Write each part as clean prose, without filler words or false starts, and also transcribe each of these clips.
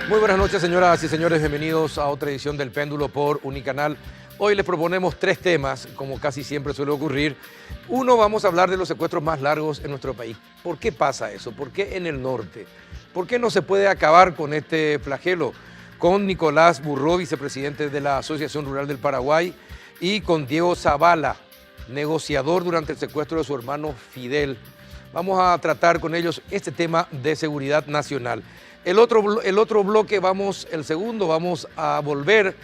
Muy buenas noches, señoras y señores. Bienvenidos a otra edición del Péndulo por Unicanal. Hoy les proponemos tres temas, como casi siempre suele ocurrir. Uno, vamos a hablar de los secuestros más largos en nuestro país. ¿Por qué pasa eso? ¿Por qué en el norte? ¿Por qué no se puede acabar con este flagelo? Con Nicolás Burró, vicepresidente de la Asociación Rural del Paraguay, y con Diego Zavala, negociador durante el secuestro de su hermano Fidel. Vamos a tratar con ellos este tema de seguridad nacional. El otro bloque, el segundo, vamos a volver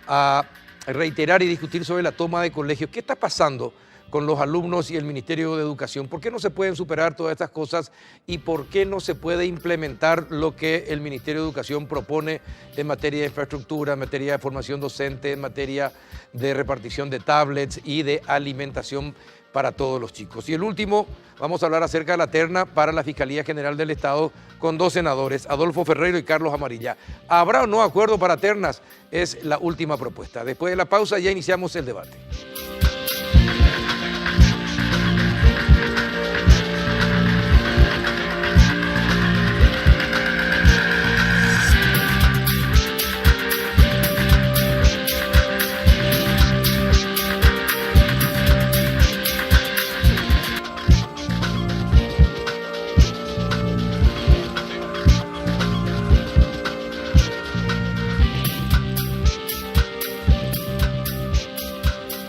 a reiterar y discutir sobre la toma de colegios. ¿Qué está pasando con los alumnos y el Ministerio de Educación? ¿Por qué no se pueden superar todas estas cosas y por qué no se puede implementar lo que el Ministerio de Educación propone en materia de infraestructura, en materia de formación docente, en materia de repartición de tablets y de alimentación para todos los chicos? Y el último, vamos a hablar acerca de la terna para la Fiscalía General del Estado con dos senadores, Adolfo Ferreiro y Carlos Amarilla. ¿Habrá o no acuerdo para ternas? Es la última propuesta. Después de la pausa ya iniciamos el debate.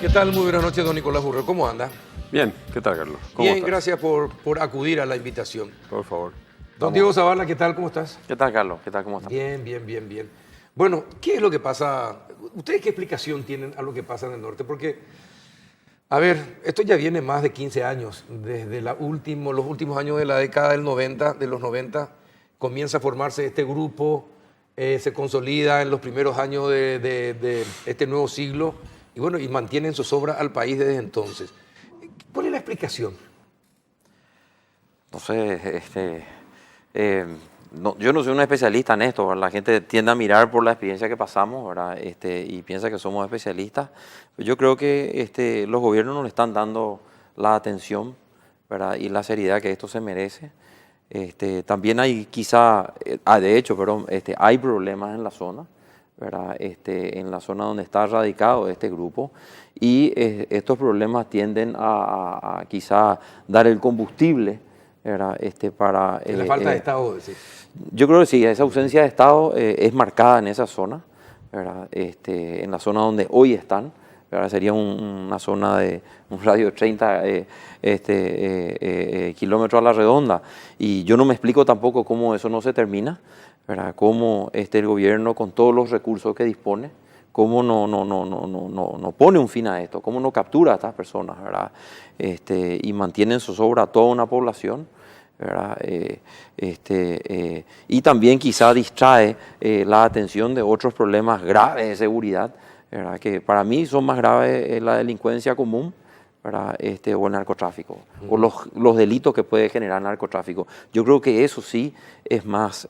¿Qué tal? Muy buenas noches, don Nicolás Burró. ¿Cómo anda? Bien, ¿qué tal, Carlos? ¿Cómo Bien, estás? gracias por acudir a la invitación. Por favor. Don Diego Zavala, ¿qué tal? ¿Cómo estás? ¿Qué tal, Carlos? ¿Qué tal? ¿Cómo estás? Bien. Bueno, ¿qué es lo que pasa? ¿Ustedes qué explicación tienen a lo que pasa en el norte? Porque, a ver, esto ya viene más de 15 años. Desde los últimos años de la década de los 90, comienza a formarse este grupo, se consolida en los primeros años de este nuevo siglo y bueno, y mantienen zozobra al país desde entonces. ¿Cuál es la explicación? No sé, yo no soy un especialista en esto, ¿verdad? La gente tiende a mirar por la experiencia que pasamos, ¿verdad? Y piensa que somos especialistas. Yo creo que los gobiernos no le están dando la atención, ¿verdad? Y la seriedad que esto se merece. También hay hay problemas en la zona, ¿verdad? En la zona donde está radicado este grupo, y estos problemas tienden a quizá dar el combustible, ¿verdad? Para... La falta de Estado, decir. Yo creo que sí, esa ausencia de Estado es marcada en esa zona, ¿verdad? En la zona donde hoy están, ¿verdad? Sería una zona de un radio de 30 kilómetros a la redonda, y yo no me explico tampoco cómo eso no se termina, ¿verdad? Cómo el gobierno, con todos los recursos que dispone, cómo no pone un fin a esto, cómo no captura a estas personas, ¿verdad? Y mantiene en zozobra a toda una población, ¿verdad? Y también quizá distrae la atención de otros problemas graves de seguridad, ¿verdad? Que para mí son más graves la delincuencia común, ¿verdad? O el narcotráfico, o los delitos que puede generar el narcotráfico. Yo creo que eso sí es más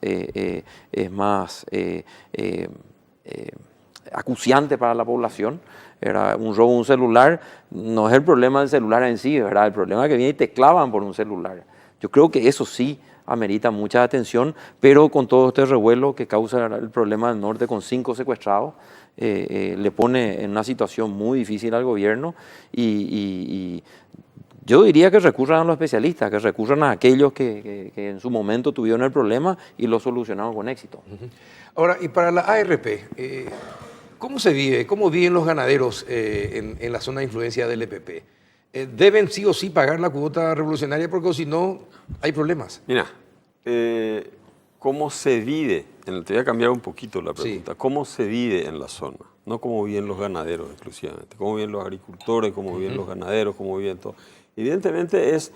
acuciante para la población, ¿verdad? Un robo de un celular no es el problema del celular en sí, ¿verdad? El problema es que viene y te clavan por un celular. Yo creo que eso sí amerita mucha atención, pero con todo este revuelo que causa el problema del norte con 5 secuestrados, le pone en una situación muy difícil al gobierno, y yo diría que recurran a los especialistas, que recurran a aquellos que en su momento tuvieron el problema y lo solucionaron con éxito. Ahora, y para la ARP, ¿cómo se vive? ¿Cómo viven los ganaderos en la zona de influencia del EPP? ¿Deben sí o sí pagar la cuota revolucionaria? Porque si no, hay problemas. Mira, ¿cómo se vive? Te voy a cambiar un poquito la pregunta. Sí. ¿Cómo se vive en la zona? No cómo viven los ganaderos exclusivamente. ¿Cómo viven los agricultores? ¿Cómo viven los ganaderos? ¿Cómo viven todo? Evidentemente es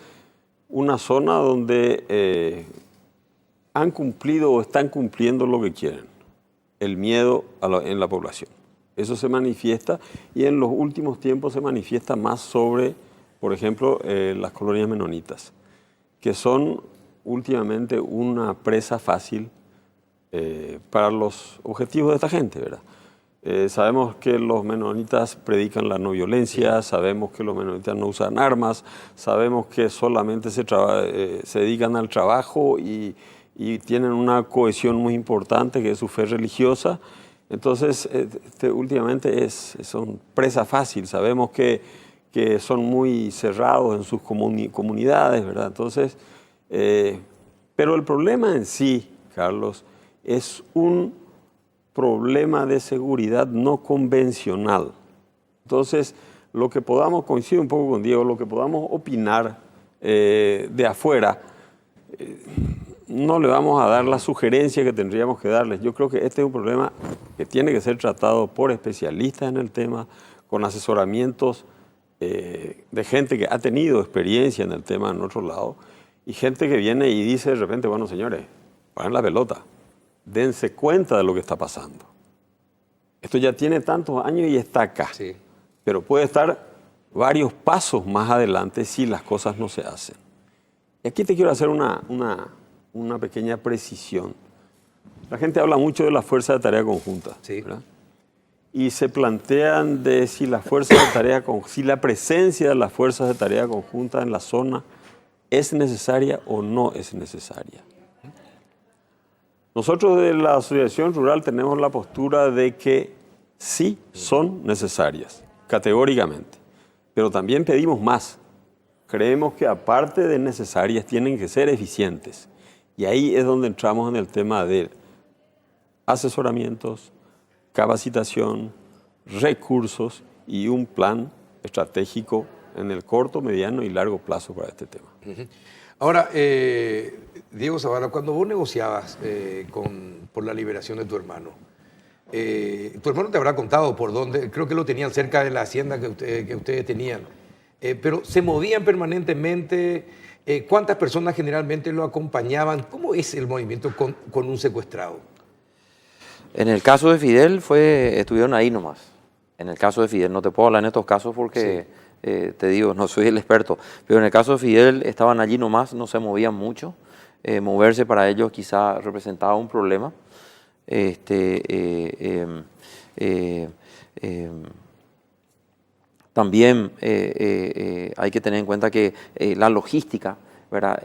una zona donde han cumplido o están cumpliendo lo que quieren. El miedo en la población. Eso se manifiesta, y en los últimos tiempos se manifiesta más sobre, por ejemplo, las colonias menonitas, que son últimamente una presa fácil para los objetivos de esta gente, ¿verdad? Sabemos que los menonitas predican la no violencia, sabemos que los menonitas no usan armas, sabemos que solamente se dedican al trabajo y y tienen una cohesión muy importante que es su fe religiosa. Entonces, últimamente son presa fácil. Sabemos que son muy cerrados en sus comunidades, ¿verdad? Entonces, pero el problema en sí, Carlos, es un problema de seguridad no convencional. Entonces, lo que podamos, coincido un poco con Diego, lo que podamos opinar de afuera, no le vamos a dar la sugerencia que tendríamos que darles. Yo creo que este es un problema que tiene que ser tratado por especialistas en el tema, con asesoramientos de gente que ha tenido experiencia en el tema en otro lado, y gente que viene y dice de repente, bueno, señores, paren la pelota, dense cuenta de lo que está pasando. Esto ya tiene tantos años y está acá, Sí. pero puede estar varios pasos más adelante si las cosas no se hacen. Y aquí te quiero hacer una pequeña precisión. La gente habla mucho de la fuerza de tarea conjunta, Sí. ¿verdad? Y se plantean de si la fuerza de tarea si la presencia de las fuerzas de tarea conjunta en la zona es necesaria o no es necesaria. Nosotros de la Asociación Rural tenemos la postura de que sí son necesarias, categóricamente, pero también pedimos más. Creemos que aparte de necesarias tienen que ser eficientes. Y ahí es donde entramos en el tema de asesoramientos, capacitación, recursos y un plan estratégico en el corto, mediano y largo plazo para este tema. Ahora, Diego Zavala, cuando vos negociabas por la liberación de tu hermano te habrá contado por dónde, creo que lo tenían cerca de la hacienda que ustedes tenían, pero se movían permanentemente. ¿Cuántas personas generalmente lo acompañaban? ¿Cómo es el movimiento con un secuestrado? En el caso de Fidel estuvieron ahí nomás. En el caso de Fidel, no te puedo hablar en estos casos porque, te digo, no soy el experto, pero en el caso de Fidel estaban allí nomás, no se movían mucho. Moverse para ellos quizá representaba un problema. También hay que tener en cuenta que la logística, ¿verdad?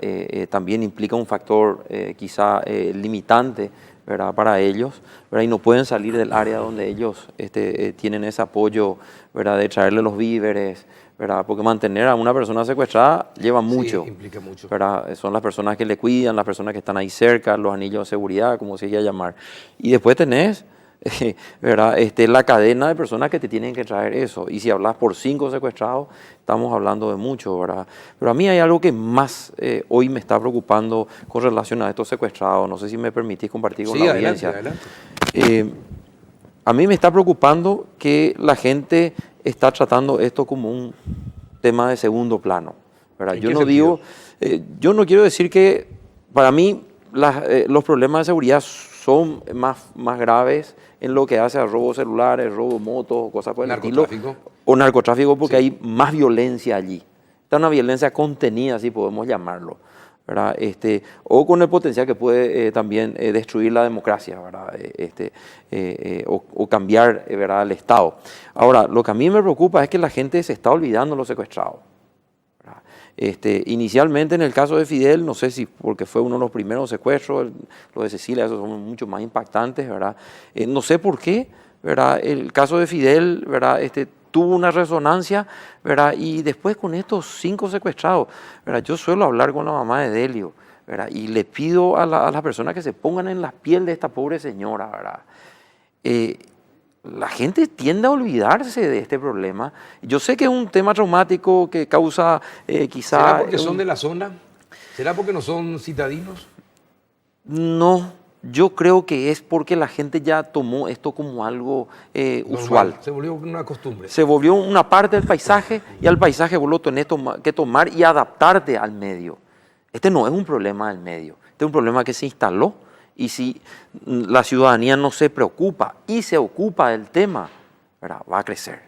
También implica un factor quizá limitante, ¿verdad? Para ellos, ¿verdad? Y no pueden salir del área donde ellos tienen ese apoyo, ¿verdad? De traerle los víveres, ¿verdad? Porque mantener a una persona secuestrada lleva mucho. Sí, implica mucho. ¿Verdad? Son las personas que le cuidan, las personas que están ahí cerca, los anillos de seguridad, como se quiera llamar. Y después tenés, ¿verdad? La cadena de personas que te tienen que traer eso. Y si hablas por 5 secuestrados, estamos hablando de mucho, ¿verdad? Pero a mí hay algo que más hoy me está preocupando con relación a estos secuestrados. No sé si me permitís compartir con la audiencia. Adelante. A mí me está preocupando que la gente está tratando esto como un tema de segundo plano, ¿verdad? Yo no quiero decir que para mí los problemas de seguridad son más graves en lo que hace a robos celulares, robos motos, cosas por el estilo. O narcotráfico, porque hay más violencia allí. Está una violencia contenida, así podemos llamarlo, ¿verdad? O con el potencial que puede también destruir la democracia, ¿verdad? O cambiar, ¿verdad? El Estado. Ahora, lo que a mí me preocupa es que la gente se está olvidando de los secuestrados. Inicialmente en el caso de Fidel, no sé si porque fue uno de los primeros secuestros, los de Cecilia, esos son mucho más impactantes, ¿verdad? No sé por qué, ¿verdad? El caso de Fidel, ¿verdad? Tuvo una resonancia, ¿verdad? Y después con estos 5 secuestrados, ¿verdad? Yo suelo hablar con la mamá de Delio, ¿verdad? Y le pido a las personas que se pongan en la piel de esta pobre señora, ¿verdad? La gente tiende a olvidarse de este problema. Yo sé que es un tema traumático que causa quizá... ¿Será porque son de la zona? ¿Será porque no son citadinos? No, yo creo que es porque la gente ya tomó esto como algo usual. Se volvió una costumbre. Se volvió una parte del paisaje y al paisaje vos lo tenés que tomar y adaptarte al medio. Este no es un problema del medio, este es un problema que se instaló. Y si la ciudadanía no se preocupa y se ocupa del tema, ¿verdad? Va a crecer,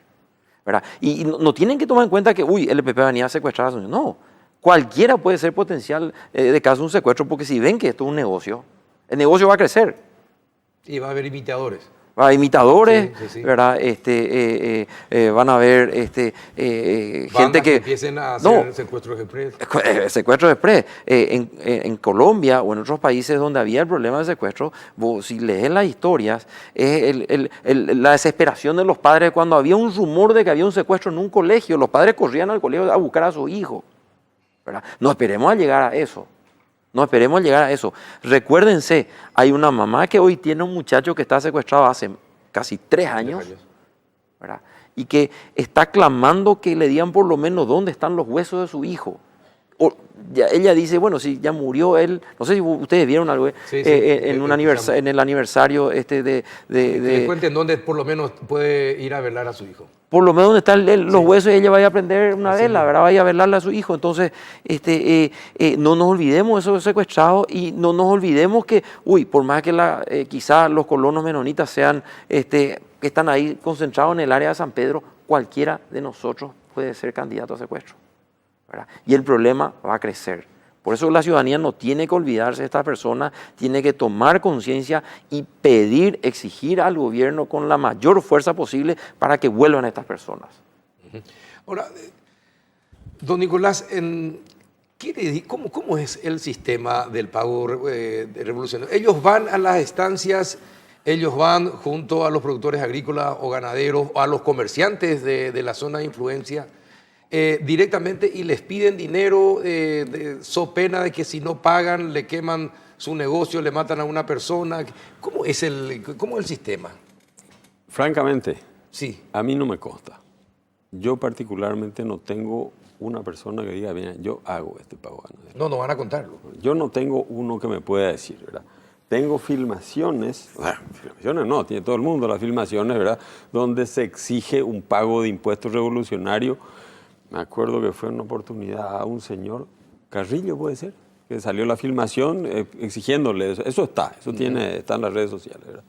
¿verdad? Y no tienen que tomar en cuenta que, el EPP venía a secuestrar a su... No, cualquiera puede ser potencial de caso de un secuestro, porque si ven que esto es un negocio, el negocio va a crecer. Y va a haber imitadores. imitadores, Sí, sí, sí. ¿verdad? Van a haber gente que empiecen a hacer secuestros express. Secuestros express. En Colombia o en otros países donde había el problema de secuestro, vos, si lees las historias, es la desesperación de los padres cuando había un rumor de que había un secuestro en un colegio, los padres corrían al colegio a buscar a su hijo, ¿verdad? No esperemos a llegar a eso. No esperemos llegar a eso. Recuérdense, hay una mamá que hoy tiene un muchacho que está secuestrado hace casi 3 años, ¿verdad? Y que está clamando que le digan por lo menos dónde están los huesos de su hijo. Ella dice, bueno, si ya murió él, no sé si ustedes vieron algo en el aniversario Que le cuenten dónde por lo menos puede ir a velar a su hijo. Por lo menos donde están los huesos, ella vaya a prender una vela, ¿verdad? Vaya a velarle a su hijo. Entonces, no nos olvidemos de esos secuestrados y no nos olvidemos que, por más que quizás los colonos menonitas sean, que están ahí concentrados en el área de San Pedro, cualquiera de nosotros puede ser candidato a secuestro, ¿verdad? Y el problema va a crecer. Por eso la ciudadanía no tiene que olvidarse de estas personas, tiene que tomar conciencia y exigir al gobierno con la mayor fuerza posible para que vuelvan estas personas. Ahora, don Nicolás, ¿cómo es el sistema del pago revolucionario? Ellos van a las estancias, ellos van junto a los productores agrícolas o ganaderos o a los comerciantes de la zona de influencia, directamente y les piden dinero so pena de que si no pagan le queman su negocio, le matan a una persona. ¿Cómo es el sistema? Francamente, sí, a mí no me consta. Yo particularmente no tengo una persona que diga, bien, yo hago este pago ganadero. No van a contarlo. Yo no tengo uno que me pueda decir, ¿verdad? Tengo filmaciones no, tiene todo el mundo las filmaciones, ¿verdad? Donde se exige un pago de impuestos revolucionario. Me acuerdo que fue una oportunidad a un señor, Carrillo puede ser, que salió la filmación exigiéndole eso. Eso está en las redes sociales, ¿verdad?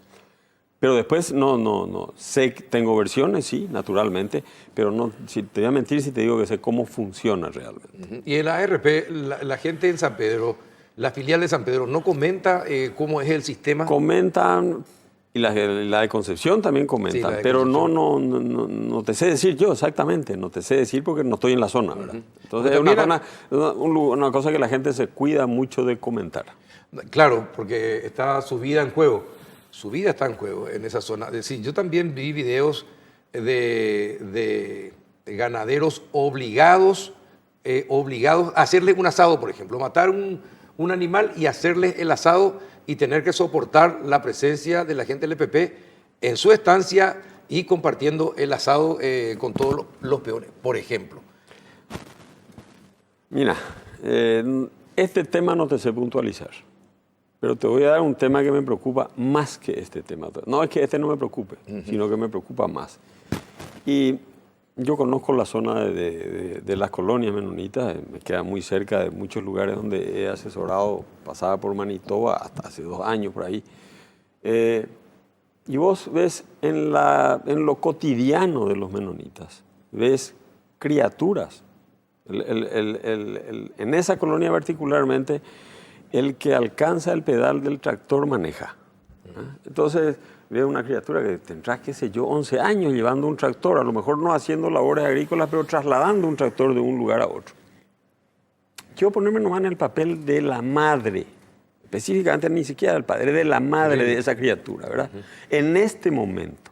Pero después no. Sé que tengo versiones, sí, naturalmente, pero no, te voy a mentir si te digo que sé cómo funciona realmente. Y en la ARP, la gente en San Pedro, la filial de San Pedro, ¿no comenta cómo es el sistema? Comentan. Y la de Concepción también comentan, pero no te sé decir yo exactamente, no te sé decir porque no estoy en la zona, ¿verdad? Entonces es una cosa que la gente se cuida mucho de comentar. Claro, porque está su vida en juego, su vida está en juego en esa zona. Es decir, yo también vi videos de ganaderos obligados a hacerle un asado, por ejemplo, matar un animal y hacerle el asado y tener que soportar la presencia de la gente del EPP en su estancia y compartiendo el asado con todos los peones, por ejemplo. Mira, este tema no te sé puntualizar, pero te voy a dar un tema que me preocupa más que este tema. No es que este no me preocupe, sino que me preocupa más. Y yo conozco la zona de las colonias menonitas, me queda muy cerca de muchos lugares donde he asesorado, pasaba por Manitoba hasta hace 2 años por ahí. Y vos ves en lo cotidiano de los menonitas, ves criaturas. En esa colonia particularmente, el que alcanza el pedal del tractor maneja. Entonces, veo una criatura que tendrá, qué sé yo, 11 años llevando un tractor, a lo mejor no haciendo labores agrícolas, pero trasladando un tractor de un lugar a otro. Quiero ponerme nomás en el papel de la madre, específicamente ni siquiera del padre, de la madre de esa criatura, ¿verdad? En este momento,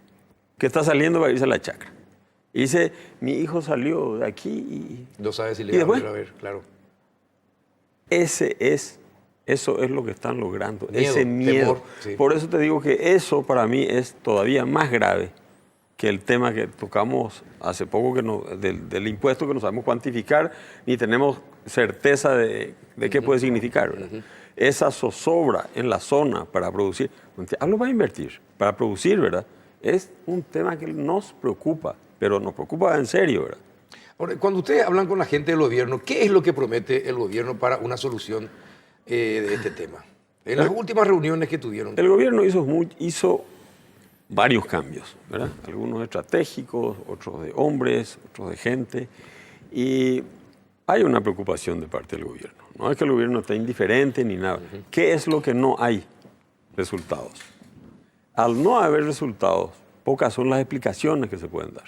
que está saliendo para irse a la chacra. Y dice, mi hijo salió de aquí y... No sabe si le va a volver a ver, claro. Eso es lo que están logrando, miedo, ese miedo. Temor, sí. Por eso te digo que eso para mí es todavía más grave que el tema que tocamos hace poco del impuesto que no sabemos cuantificar ni tenemos certeza de qué puede significar, ¿verdad? Esa zozobra en la zona para producir, hablo para invertir, para producir, ¿verdad? Es un tema que nos preocupa, pero nos preocupa en serio, ¿verdad? Ahora, cuando ustedes hablan con la gente del gobierno, ¿qué es lo que promete el gobierno para una solución de este tema? En las últimas reuniones que tuvieron. El gobierno hizo varios cambios, ¿verdad? Algunos estratégicos, otros de hombres, otros de gente. Y hay una preocupación de parte del gobierno. No es que el gobierno esté indiferente ni nada. ¿Qué es lo que no hay? Resultados. al no haber resultados, pocas son las explicaciones que se pueden dar,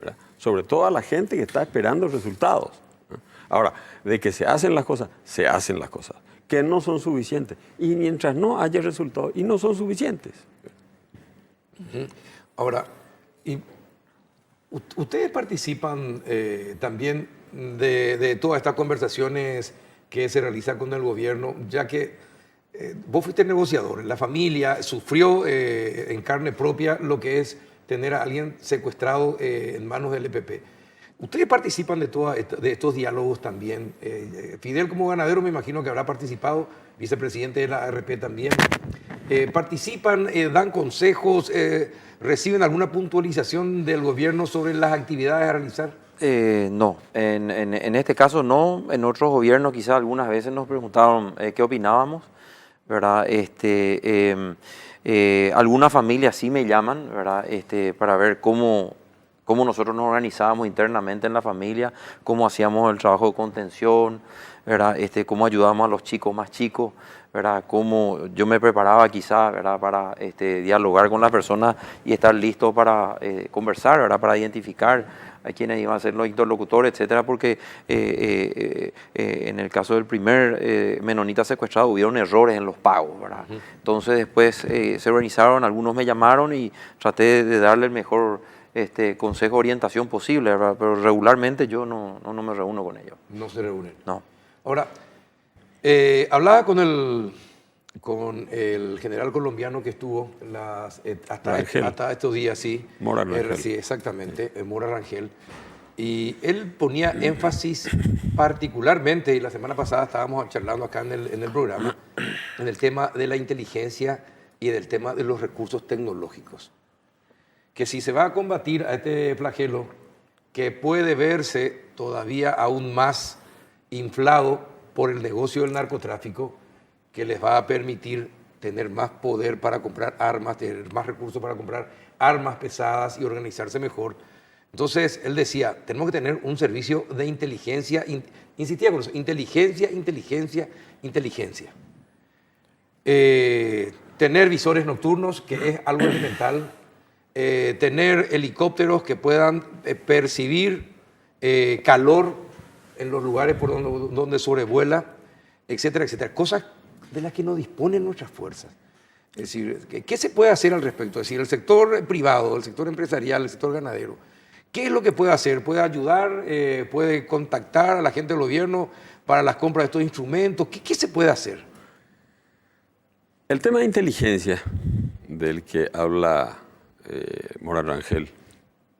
¿verdad? Sobre todo a la gente que está esperando resultados. Ahora, de que se hacen las cosas, que no son suficientes. Y mientras no haya resultados, y no son suficientes. Ahora, ¿ustedes participan también de todas estas conversaciones que se realizan con el gobierno, ya que vos fuiste negociador, la familia sufrió en carne propia lo que es tener a alguien secuestrado en manos del EPP? ¿Ustedes participan de estos diálogos también? Fidel como ganadero me imagino que habrá participado, vicepresidente de la ARP también. ¿Participan, dan consejos, reciben alguna puntualización del gobierno sobre las actividades a realizar? No, en este caso no. En otros gobiernos quizás algunas veces nos preguntaron qué opinábamos, ¿verdad? Algunas familias sí me llaman, ¿verdad? Para ver cómo nosotros nos organizábamos internamente en la familia, cómo hacíamos el trabajo de contención, ¿verdad? Cómo ayudábamos a los chicos más chicos, ¿verdad? Cómo yo me preparaba quizás, ¿verdad? Para dialogar con la persona y estar listo para conversar, ¿verdad? Para identificar a quienes iban a ser los interlocutores, etcétera, porque en el caso del primer menonita secuestrado hubieron errores en los pagos, ¿verdad? Entonces después se organizaron, algunos me llamaron y traté de darle el mejor consejo, orientación posible, ¿verdad? Pero regularmente yo no me reúno con ellos. No se reúnen. No. Ahora, hablaba con el general colombiano que estuvo hasta estos días, sí. Mora Rangel. Sí, exactamente, Mora Rangel. Y él ponía énfasis particularmente, y la semana pasada estábamos charlando acá en el programa, en el tema de la inteligencia y del tema de los recursos tecnológicos. Que si se va a combatir a este flagelo, que puede verse todavía aún más inflado por el negocio del narcotráfico, que les va a permitir tener más poder para comprar armas, tener más recursos para comprar armas pesadas y organizarse mejor. Entonces, él decía, tenemos que tener un servicio de inteligencia, insistía con eso, inteligencia. Tener visores nocturnos, que es algo elemental. Tener helicópteros que puedan percibir calor en los lugares por donde sobrevuela, etcétera, etcétera. Cosas de las que no disponen nuestras fuerzas. Es decir, ¿qué se puede hacer al respecto? Es decir, el sector privado, el sector empresarial, el sector ganadero, ¿qué es lo que puede hacer? ¿Puede ayudar? ¿Puede contactar a la gente del gobierno para las compras de estos instrumentos? ¿Qué se puede hacer? El tema de inteligencia del que habla Mora Rangel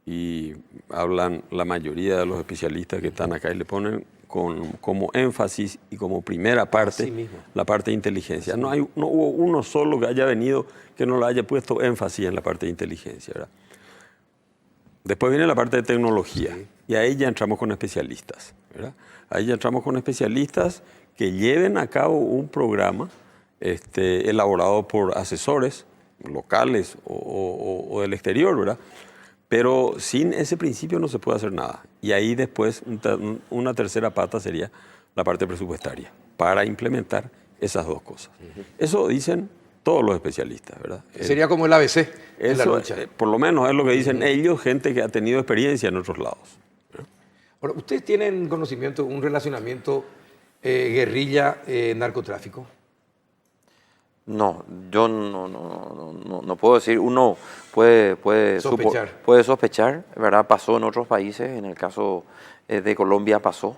y hablan la mayoría de los especialistas que están acá y le ponen como énfasis y como primera parte la parte de inteligencia. No hubo uno solo que haya venido que no le haya puesto énfasis en la parte de inteligencia, ¿verdad? Después viene la parte de tecnología y ahí ya entramos con especialistas, ¿verdad? Ahí ya entramos con especialistas que lleven a cabo un programa elaborado por asesores locales o del exterior, ¿verdad? Pero sin ese principio no se puede hacer nada. Y ahí después una tercera pata sería la parte presupuestaria para implementar esas dos cosas. Eso dicen todos los especialistas, ¿verdad? Sería como el ABC en la lucha. Por lo menos es lo que dicen ellos, gente que ha tenido experiencia en otros lados. Ahora, ¿ustedes tienen conocimiento, un relacionamiento guerrilla-narcotráfico? No, yo no puedo decir. Uno puede sospechar, ¿verdad? Pasó en otros países, en el caso de Colombia pasó,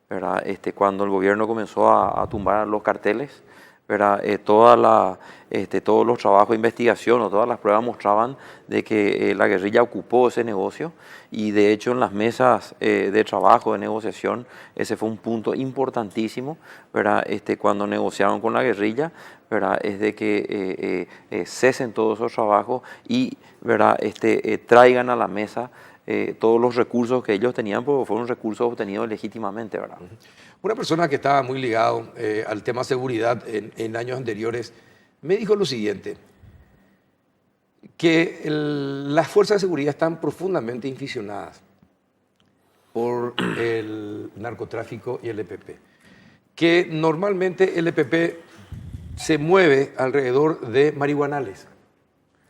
¿verdad? Cuando el gobierno comenzó a tumbar los carteles, ¿verdad? Todos los trabajos de investigación o todas las pruebas mostraban de que la guerrilla ocupó ese negocio y de hecho en las mesas de trabajo, de negociación, ese fue un punto importantísimo, ¿verdad? Cuando negociaron con la guerrilla, ¿verdad? Es de que cesen todos esos trabajos y, ¿verdad? Traigan a la mesa todos los recursos que ellos tenían, porque fueron recursos obtenidos legítimamente, ¿verdad? Una persona que estaba muy ligado al tema seguridad en años anteriores me dijo lo siguiente, que las fuerzas de seguridad están profundamente inficionadas por el narcotráfico y el EPP, que normalmente el EPP se mueve alrededor de marihuanales,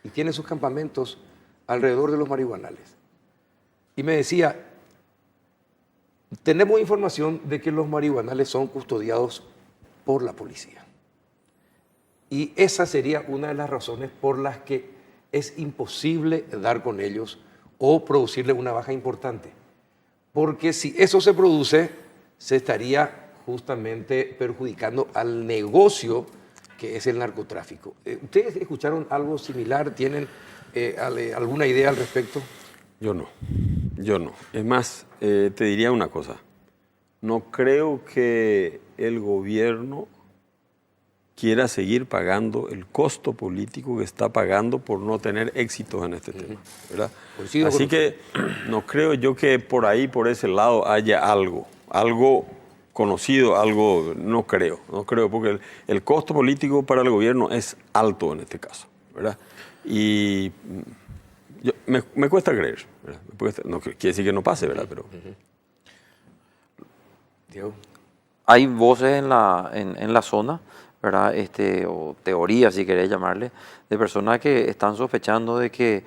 y tiene sus campamentos alrededor de los marihuanales. Y me decía, tenemos información de que los marihuanales son custodiados por la policía. Y esa sería una de las razones por las que es imposible dar con ellos o producirle una baja importante. Porque si eso se produce, se estaría justamente perjudicando al negocio que es el narcotráfico. ¿Ustedes escucharon algo similar? ¿Tienen alguna idea al respecto? Yo no. Es más, te diría una cosa. No creo que el gobierno quiera seguir pagando el costo político que está pagando por no tener éxitos en este tema, ¿verdad? Así que no creo yo que por ahí, por ese lado, haya algo conocido, no creo, porque el costo político para el gobierno es alto en este caso, ¿verdad? Y me cuesta creer, ¿verdad? No quiere decir que no pase, ¿verdad? Pero... Diego. Hay voces en la zona, ¿verdad? O teorías, si querés llamarle, de personas que están sospechando de que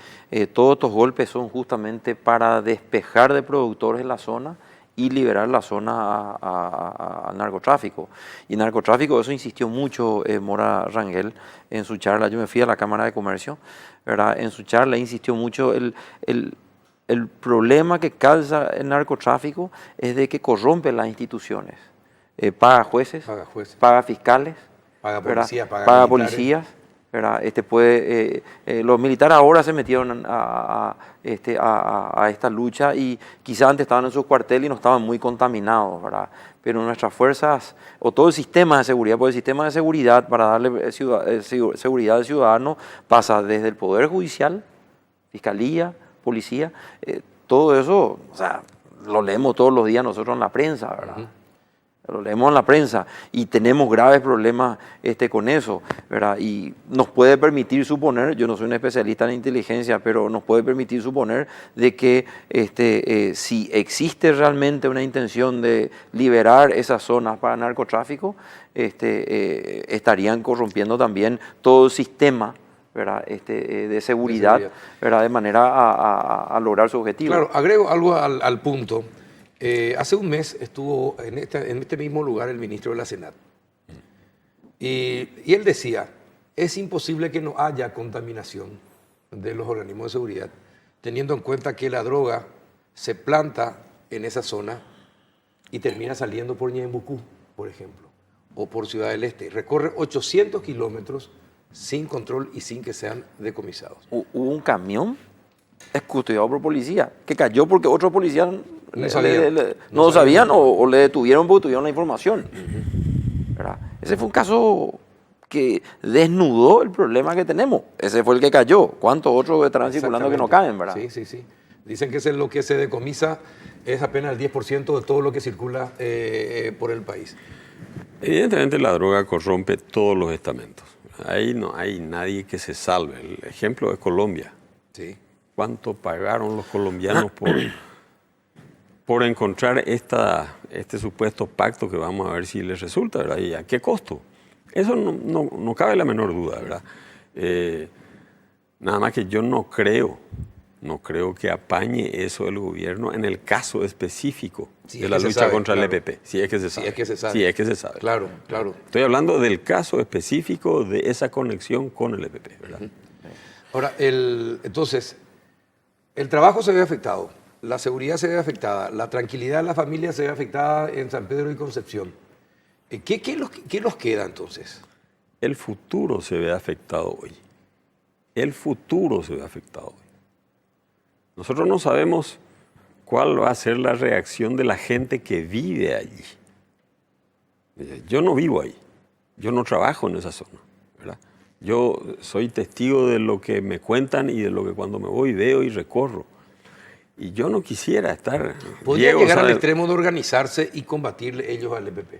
todos estos golpes son justamente para despejar de productores en la zona y liberar la zona al narcotráfico. Y narcotráfico, eso insistió mucho Mora Rangel en su charla. Yo me fui a la Cámara de Comercio, ¿verdad? En su charla insistió mucho el problema que causa el narcotráfico es de que corrompe las instituciones. Paga jueces, paga fiscales, paga policías, ¿verdad? Los militares ahora se metieron a esta lucha y quizás antes estaban en sus cuarteles y no estaban muy contaminados, ¿verdad? Pero nuestras fuerzas, o todo el sistema de seguridad, porque el sistema de seguridad para darle seguridad al ciudadano pasa desde el Poder Judicial, Fiscalía, Policía, todo eso, o sea, lo leemos todos los días nosotros en la prensa, ¿verdad? Lo leemos en la prensa y tenemos graves problemas con eso, ¿verdad? Y nos puede permitir suponer, yo no soy un especialista en inteligencia, pero nos puede permitir suponer de que si existe realmente una intención de liberar esas zonas para narcotráfico, estarían corrompiendo también todo el sistema, ¿verdad? De seguridad, ¿verdad? De manera a lograr su objetivo. Claro, agrego algo al punto. Hace un mes estuvo en este mismo lugar el ministro de la Senat. Y él decía, es imposible que no haya contaminación de los organismos de seguridad, teniendo en cuenta que la droga se planta en esa zona y termina saliendo por Ñembucú, por ejemplo, o por Ciudad del Este. Recorre 800 kilómetros sin control y sin que sean decomisados. Hubo un camión custodiado por policía que cayó porque otros policías no sabían o le detuvieron porque tuvieron la información. ¿Verdad? Ese fue un caso que desnudó el problema que tenemos. Ese fue el que cayó. ¿Cuántos otros estarán circulando que no caen, verdad? Sí. Dicen que lo que se decomisa es apenas el 10% de todo lo que circula por el país. Evidentemente la droga corrompe todos los estamentos. Ahí no hay nadie que se salve. El ejemplo es Colombia. Sí. ¿Cuánto pagaron los colombianos por encontrar este supuesto pacto que vamos a ver si les resulta, ¿verdad? ¿Y a qué costo? Eso no cabe la menor duda, ¿verdad? Nada más que yo no creo que apañe eso el gobierno en el caso específico de la lucha contra el EPP. Si es que se sabe. Si es que se sabe. Claro. Estoy hablando del caso específico de esa conexión con el EPP, ¿verdad? Ahora, entonces, el trabajo se ve afectado, la seguridad se ve afectada, la tranquilidad de la familia se ve afectada en San Pedro y Concepción. ¿Qué nos queda entonces? El futuro se ve afectado hoy. Nosotros no sabemos cuál va a ser la reacción de la gente que vive allí. Yo no vivo ahí, yo no trabajo en esa zona, ¿verdad? Yo soy testigo de lo que me cuentan y de lo que cuando me voy veo y recorro. Y yo no quisiera estar... ¿Podría llegar al extremo de organizarse y combatirle ellos al EPP?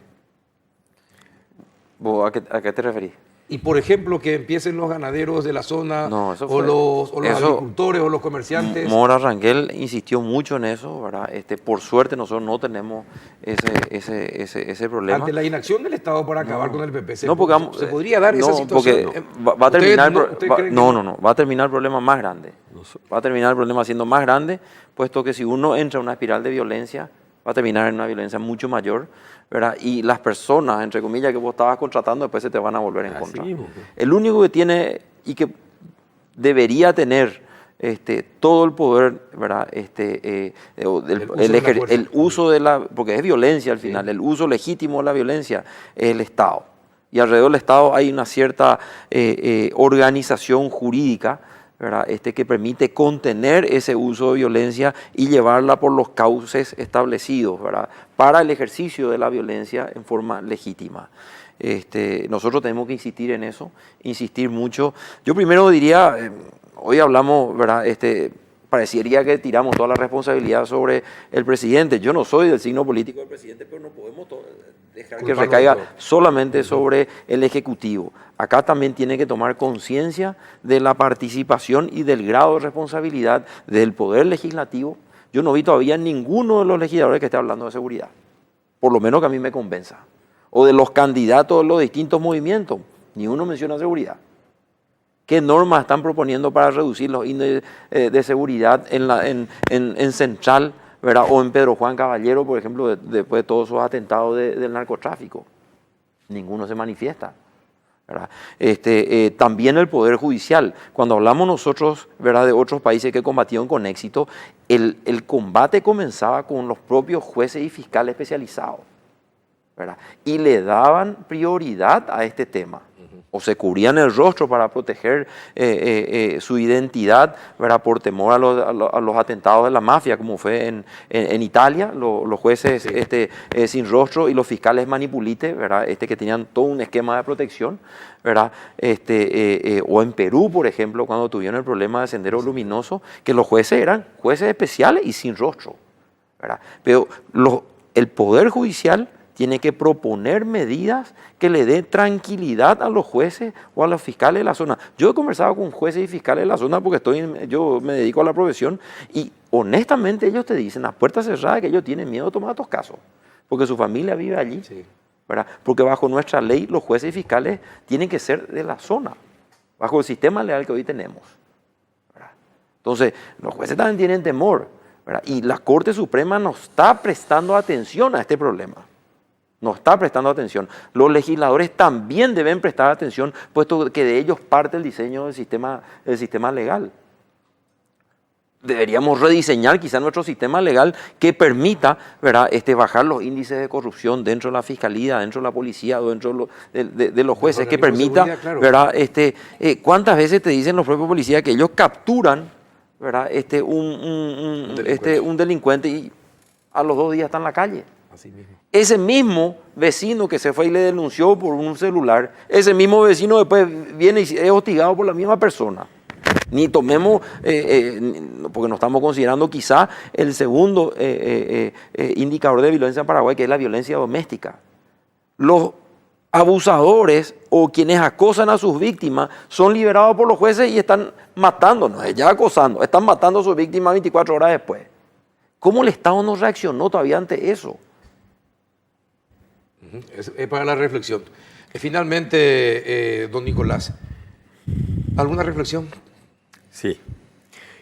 ¿A qué te referís? Y, por ejemplo, que empiecen los ganaderos de la zona, No, eso o los agricultores o los comerciantes. Mora Rangel insistió mucho en eso, ¿verdad? Por suerte nosotros no tenemos ese problema. Ante la inacción del Estado para acabar con el PP, ¿se podría dar dar esa situación? Porque va a terminar, va a terminar el problema más grande. Va a terminar el problema siendo más grande, puesto que si uno entra en una espiral de violencia, va a terminar en una violencia mucho mayor, ¿verdad? Y las personas, entre comillas, que vos estabas contratando, después se te van a volver en contra. Mismo. El único que tiene y que debería tener todo el poder, ¿verdad? El uso de la, porque es violencia al final, el uso legítimo de la violencia es el Estado. Y alrededor del Estado hay una cierta organización jurídica, ¿verdad? Que permite contener ese uso de violencia y llevarla por los cauces establecidos, ¿verdad? Para el ejercicio de la violencia en forma legítima. Nosotros tenemos que insistir en eso, insistir mucho. Yo primero diría, hoy hablamos, ¿verdad? Parecería que tiramos toda la responsabilidad sobre el presidente. Yo no soy del signo político del presidente, pero no podemos dejar que recaiga solamente sobre el Ejecutivo. Acá también tiene que tomar conciencia de la participación y del grado de responsabilidad del Poder Legislativo. Yo no vi todavía ninguno de los legisladores que esté hablando de seguridad, por lo menos que a mí me convenza. O de los candidatos de los distintos movimientos, ni uno menciona seguridad. ¿Qué normas están proponiendo para reducir los índices de seguridad en Central, ¿verdad? O en Pedro Juan Caballero, por ejemplo, después de todos esos atentados del narcotráfico? Ninguno se manifiesta, ¿verdad? También el Poder Judicial. Cuando hablamos nosotros, ¿verdad?, de otros países que combatieron con éxito, el combate comenzaba con los propios jueces y fiscales especializados, ¿verdad? Y le daban prioridad a este tema. O se cubrían el rostro para proteger su identidad, ¿verdad?, por temor a los atentados de la mafia, como fue en Italia, los jueces sí, sin rostro y los fiscales manipulites, ¿verdad?, que tenían todo un esquema de protección, ¿verdad? O en Perú, por ejemplo, cuando tuvieron el problema de Sendero Luminoso, que los jueces eran jueces especiales y sin rostro, ¿verdad? Pero el Poder Judicial tiene que proponer medidas que le den tranquilidad a los jueces o a los fiscales de la zona. Yo he conversado con jueces y fiscales de la zona porque yo me dedico a la profesión y honestamente ellos te dicen a puertas cerradas que ellos tienen miedo de tomar estos casos, porque su familia vive allí, sí, ¿verdad? Porque bajo nuestra ley los jueces y fiscales tienen que ser de la zona, bajo el sistema legal que hoy tenemos, ¿verdad? Entonces, los jueces también tienen temor, ¿verdad? Y la Corte Suprema no está prestando atención a este problema. No está prestando atención. Los legisladores también deben prestar atención, puesto que de ellos parte el diseño del sistema legal. Deberíamos rediseñar quizá nuestro sistema legal que permita, ¿verdad?, bajar los índices de corrupción dentro de la fiscalía, dentro de la policía o dentro de los jueces, que permita, claro, ¿verdad? ¿Cuántas veces te dicen los propios policías que ellos capturan, ¿verdad?, un delincuente y a los 2 días está en la calle? Así mismo. Ese mismo vecino que se fue y le denunció por un celular, ese mismo vecino después viene y es hostigado por la misma persona. Ni tomemos, porque no estamos considerando quizá el segundo indicador de violencia en Paraguay, que es la violencia doméstica. Los abusadores o quienes acosan a sus víctimas son liberados por los jueces y están matándonos, ya acosando, están matando a sus víctimas 24 horas después. ¿Cómo el Estado no reaccionó todavía ante eso? Es para la reflexión. Finalmente, don Nicolás, ¿alguna reflexión? Sí.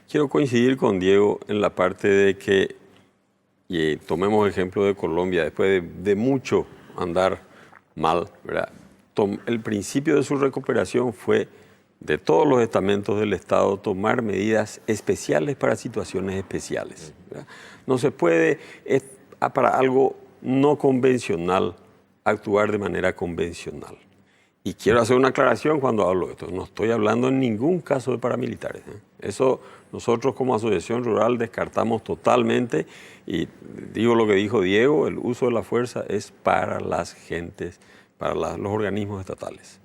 Quiero coincidir con Diego en la parte de que, y tomemos ejemplo de Colombia, después de mucho andar mal, ¿verdad?, el principio de su recuperación fue, de todos los estamentos del Estado, tomar medidas especiales para situaciones especiales, ¿verdad? No se puede, para algo no convencional, actuar de manera convencional. Y quiero hacer una aclaración cuando hablo de esto. No estoy hablando en ningún caso de paramilitares, ¿eh? Eso nosotros como Asociación Rural descartamos totalmente, y digo lo que dijo Diego, el uso de la fuerza es para las gentes, para los organismos estatales.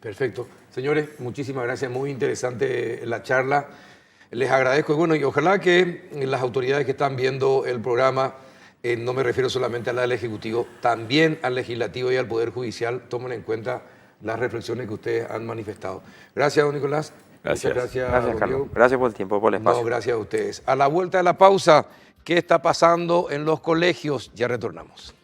Perfecto. Señores, muchísimas gracias. Muy interesante la charla. Les agradezco. Bueno, y ojalá que las autoridades que están viendo el programa, no me refiero solamente a la del Ejecutivo, también al Legislativo y al Poder Judicial, tomen en cuenta las reflexiones que ustedes han manifestado. Gracias, don Nicolás. Gracias. Muchas gracias, Gracias, don Carlos. Diego. Gracias por el tiempo, por el espacio. No, gracias a ustedes. A la vuelta de la pausa, ¿qué está pasando en los colegios? Ya retornamos.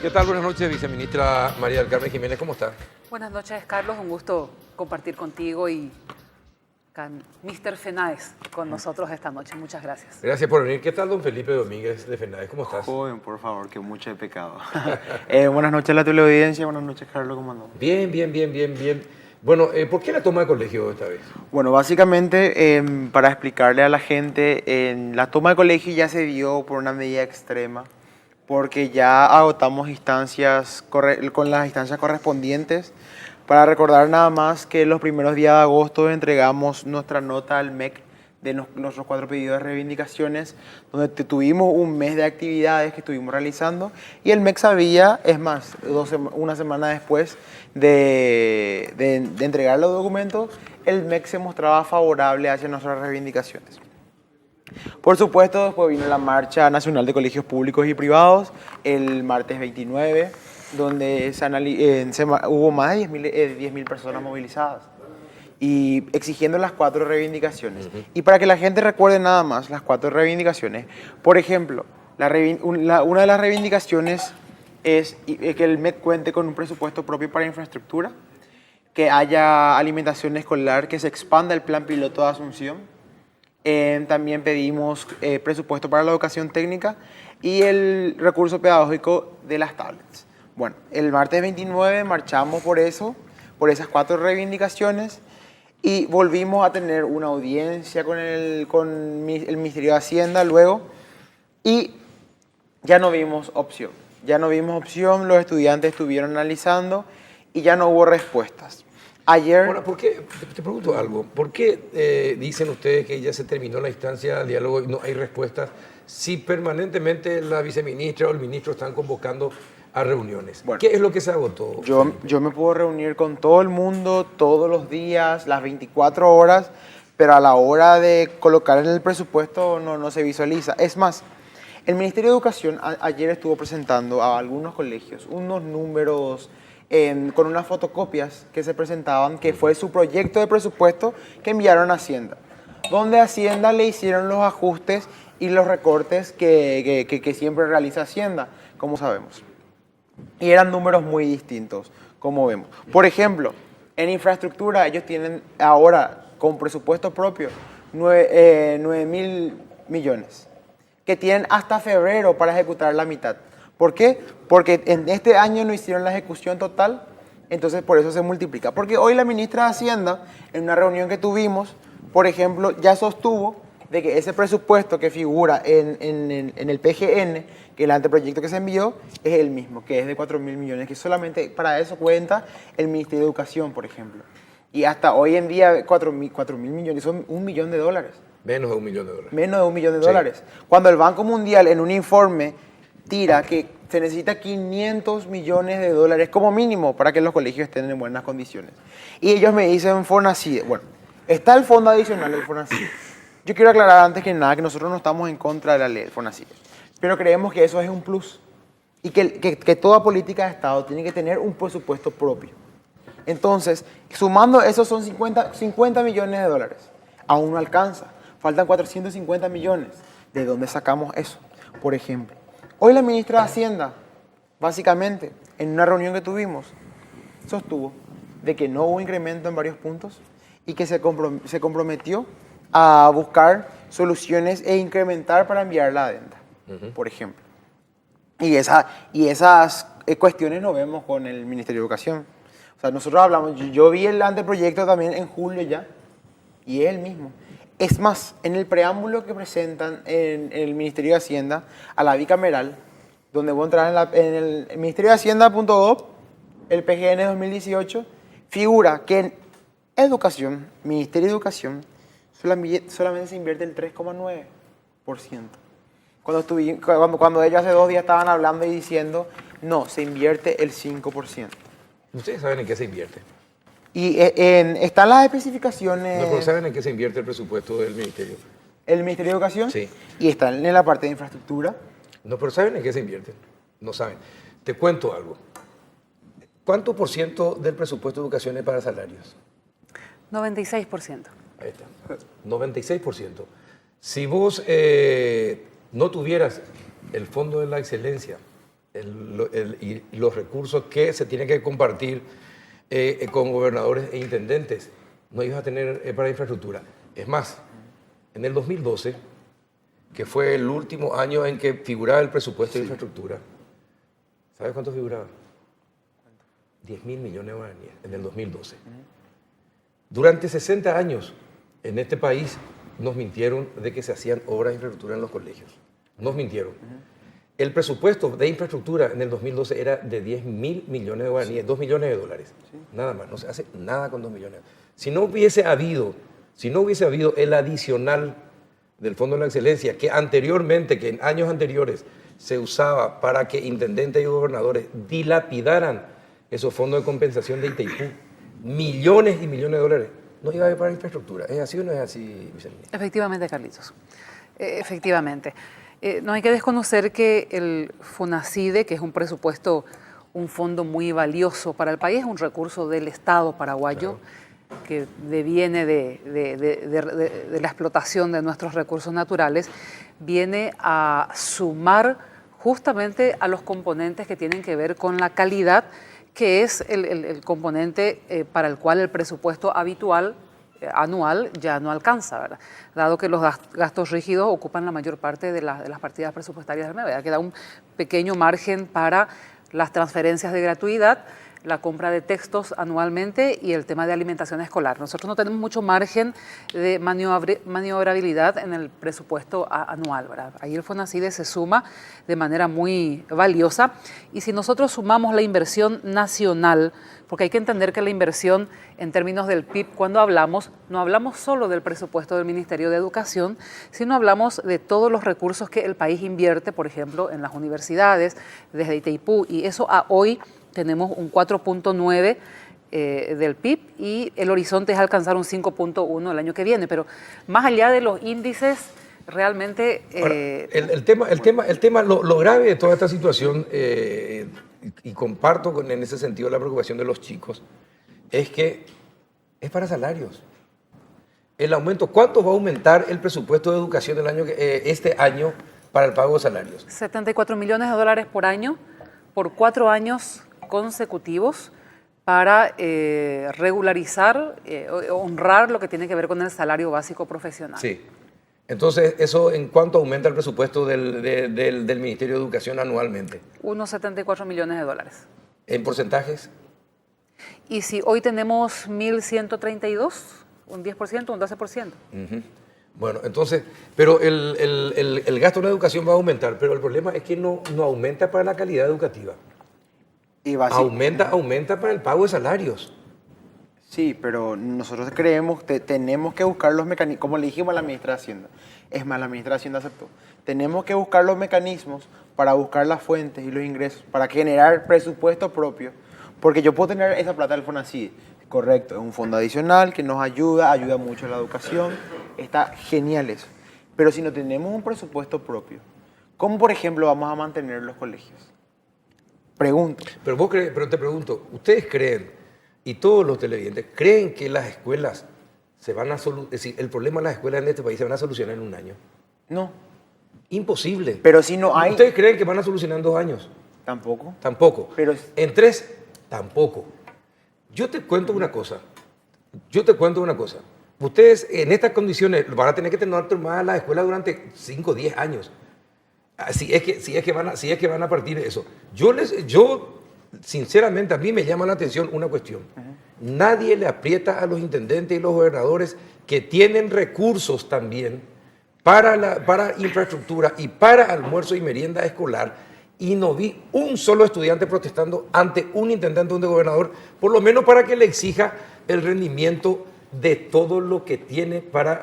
¿Qué tal? Buenas noches, viceministra María del Carmen Jiménez, ¿cómo está? Buenas noches, Carlos. Un gusto compartir contigo y con Mr. Fenaes con nosotros esta noche. Muchas gracias. Gracias por venir. ¿Qué tal, don Felipe Domínguez de Fenaes? ¿Cómo estás? Joven, por favor, que mucho he pecado. Buenas noches a la teleaudiencia, buenas noches, Carlos, ¿cómo andamos? Bien, bien, bien, bien, bien. Bueno, ¿por qué la toma de colegio esta vez? Bueno, básicamente, para explicarle a la gente, la toma de colegio ya se dio por una medida extrema, porque ya agotamos instancias con las instancias correspondientes. Para recordar nada más que los primeros días de agosto entregamos nuestra nota al MEC de nuestros 4 pedidos de reivindicaciones, donde tuvimos un mes de actividades que estuvimos realizando, y el MEC sabía, es más, una semana después de entregar los documentos, el MEC se mostraba favorable hacia nuestras reivindicaciones. Por supuesto, después vino la Marcha Nacional de Colegios Públicos y Privados el martes 29, donde hubo más de 10.000 personas movilizadas y exigiendo las 4 reivindicaciones. Y para que la gente recuerde nada más las 4 reivindicaciones, por ejemplo, una de las reivindicaciones es que el MEC cuente con un presupuesto propio para infraestructura, que haya alimentación escolar, que se expanda el plan piloto de Asunción. También pedimos presupuesto para la educación técnica y el recurso pedagógico de las tablets. Bueno, el martes 29 marchamos por eso, por esas 4 reivindicaciones, y volvimos a tener una audiencia con el Ministerio de Hacienda luego, y ya no vimos opción. Los estudiantes estuvieron analizando y ya no hubo respuestas. Ayer... Bueno, ¿por qué? Te pregunto algo. ¿Por qué dicen ustedes que ya se terminó la instancia de diálogo y no hay respuestas si permanentemente la viceministra o el ministro están convocando a reuniones? Bueno, ¿qué es lo que se agotó? Yo me puedo reunir con todo el mundo todos los días, las 24 horas, pero a la hora de colocar en el presupuesto no se visualiza. Es más, el Ministerio de Educación ayer estuvo presentando a algunos colegios unos números con unas fotocopias que se presentaban, que fue su proyecto de presupuesto que enviaron a Hacienda, donde Hacienda le hicieron los ajustes y los recortes que siempre realiza Hacienda, como sabemos. Y eran números muy distintos, como vemos. Por ejemplo, en infraestructura ellos tienen ahora, con presupuesto propio, 9.000 millones, que tienen hasta febrero para ejecutar la mitad. ¿Por qué? Porque en este año no hicieron la ejecución total, entonces por eso se multiplica. Porque hoy la ministra de Hacienda, en una reunión que tuvimos, por ejemplo, ya sostuvo de que ese presupuesto que figura en el PGN, que el anteproyecto que se envió, es el mismo, que es de 4.000 millones, que solamente para eso cuenta el Ministerio de Educación, por ejemplo. Y hasta hoy en día 4.000 millones son $1 millón. Menos de $1 millón. Menos de $1 millón. Cuando el Banco Mundial en un informe tira que se necesita $500 millones como mínimo para que los colegios estén en buenas condiciones. Y ellos me dicen FONACYDE. Bueno, está el fondo adicional del FONACYDE. Yo quiero aclarar antes que nada que nosotros no estamos en contra de la ley del FONACYDE, pero creemos que eso es un plus y que toda política de Estado tiene que tener un presupuesto propio. Entonces, sumando esos son $50 millones. Aún no alcanza. Faltan 450 millones. ¿De dónde sacamos eso? Por ejemplo, hoy la ministra de Hacienda, básicamente, en una reunión que tuvimos, sostuvo de que no hubo incremento en varios puntos y que se comprometió a buscar soluciones e incrementar para enviar la adenda, por ejemplo. Y esas cuestiones no vemos con el Ministerio de Educación. O sea, nosotros hablamos, yo vi el anteproyecto también en julio ya, y es el mismo. Es más, en el preámbulo que presentan en el Ministerio de Hacienda a la bicameral, donde voy a entrar en el ministeriodehacienda.gov, el PGN 2018, figura que en educación, Ministerio de Educación, solamente se invierte el 3,9%. Cuando ellos hace 2 días estaban hablando y diciendo, no, se invierte el 5%. ¿Ustedes saben en qué se invierte? Y están las especificaciones. No, pero ¿saben en qué se invierte el presupuesto del ministerio? El Ministerio de Educación. Sí. Y están en la parte de infraestructura. No, pero ¿saben en qué se invierte? No saben. Te cuento algo. ¿Cuánto por ciento del presupuesto de educación es para salarios? 96%. Ahí está. 96%. Si vos no tuvieras el Fondo de la Excelencia y los recursos que se tienen que compartir con gobernadores e intendentes, no ibas a tener para infraestructura. Es más, en el 2012, que fue el último año en que figuraba el presupuesto de infraestructura, ¿sabes cuánto figuraba? 10.000 millones de guaraníes en el 2012. Durante 60 años en este país nos mintieron de que se hacían obras de infraestructura en los colegios. Nos mintieron. El presupuesto de infraestructura en el 2012 era de 10.000 millones de guaraníes, 2 millones de dólares. Nada más, no se hace nada con 2 millones. Si no hubiese habido el adicional del Fondo de la Excelencia, que anteriormente, que en años anteriores se usaba para que intendentes y gobernadores dilapidaran esos fondos de compensación de Itaipú, millones y millones de dólares, no iba a haber para infraestructura. ¿Es así o no es así, Vicente? Efectivamente, Carlitos. Efectivamente. No hay que desconocer que el FONACIDE, que es un presupuesto, un fondo muy valioso para el país, es un recurso del Estado paraguayo, claro, que deviene de la explotación de nuestros recursos naturales, viene a sumar justamente a los componentes que tienen que ver con la calidad, que es el componente para el cual el presupuesto habitual anual ya no alcanza, ¿verdad? Dado que los gastos rígidos ocupan la mayor parte de las partidas presupuestarias del MEB. Queda un pequeño margen para las transferencias de gratuidad, la compra de textos anualmente y el tema de alimentación escolar. Nosotros no tenemos mucho margen de maniobrabilidad en el presupuesto anual, ¿verdad? Ahí el FONACIDE se suma de manera muy valiosa, y si nosotros sumamos la inversión nacional, porque hay que entender que la inversión en términos del PIB, cuando hablamos, no hablamos solo del presupuesto del Ministerio de Educación, sino hablamos de todos los recursos que el país invierte, por ejemplo, en las universidades, desde Itaipú, y eso a hoy tenemos un 4.9 del PIB, y el horizonte es alcanzar un 5.1 el año que viene. Pero más allá de los índices, realmente... Ahora, el tema, lo grave de toda esta situación, y comparto en ese sentido la preocupación de los chicos, es que es para salarios. El aumento, ¿cuánto va a aumentar el presupuesto de educación este año para el pago de salarios? 74 millones de dólares por año, por 4 años consecutivos, para regularizar, honrar lo que tiene que ver con el salario básico profesional. Sí. Entonces, ¿eso en cuánto aumenta el presupuesto del Ministerio de Educación anualmente? Unos 74 millones de dólares. ¿En porcentajes? Y si hoy tenemos 1.132, un 10%, un 12%. Uh-huh. Bueno, entonces, pero el gasto en la educación va a aumentar, pero el problema es que no aumenta para la calidad educativa. Y aumenta para el pago de salarios. Sí, pero nosotros creemos que tenemos que buscar los mecanismos, como le dijimos a la ministra de Hacienda. Es más, la ministra de Hacienda aceptó. Tenemos que buscar los mecanismos para buscar las fuentes y los ingresos, para generar presupuesto propio. Porque yo puedo tener esa plata del FONACIDE, correcto, es un fondo adicional que nos ayuda mucho a la educación, está genial eso. Pero si no tenemos un presupuesto propio, ¿cómo, por ejemplo, vamos a mantener los colegios? Pregunto. Pero te pregunto, ¿ustedes creen, y todos los televidentes, creen que las escuelas se van a solucionar, es decir, el problema de las escuelas en este país se van a solucionar en un año? No. Imposible. Pero si no hay... ¿Ustedes creen que van a solucionar en 2 años? Tampoco. Tampoco. Pero... En 3, tampoco. Yo te cuento una cosa. Ustedes en estas condiciones van a tener que tener tomadas las escuelas durante 5 o 10 años. Si es que van a partir de eso. Yo sinceramente, a mí me llama la atención una cuestión. Nadie le aprieta a los intendentes y los gobernadores, que tienen recursos también para infraestructura y para almuerzo y merienda escolar, y no vi un solo estudiante protestando ante un intendente o un gobernador, por lo menos para que le exija el rendimiento de todo lo que tiene para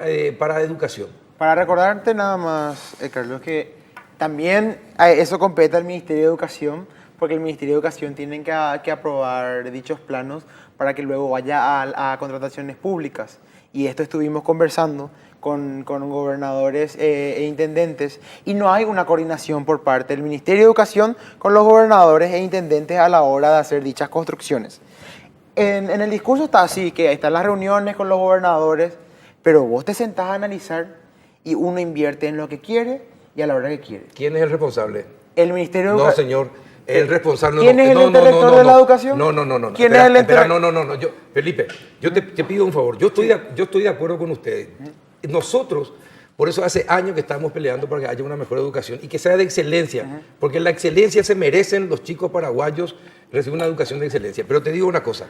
educación. Para recordarte nada más, Carlos, que también eso compete al Ministerio de Educación, porque el Ministerio de Educación tiene que aprobar dichos planos para que luego vaya a contrataciones públicas. Y esto estuvimos conversando con gobernadores e intendentes, y no hay una coordinación por parte del Ministerio de Educación con los gobernadores e intendentes a la hora de hacer dichas construcciones. En el discurso está así, que están las reuniones con los gobernadores, pero vos te sentás a analizar y uno invierte en lo que quiere y a la hora que quiere. ¿Quién es el responsable? El Ministerio de No, Educación. señor. El responsable. ¿Quién es el ente rector de la educación? No. ¿Quién Espera, es el ente espera, rector? no. Felipe, yo te pido un favor. Yo estoy de acuerdo con ustedes. Nosotros, por eso hace años que estamos peleando para que haya una mejor educación y que sea de excelencia. Porque la excelencia se merecen los chicos paraguayos recibir una educación de excelencia. Pero te digo una cosa.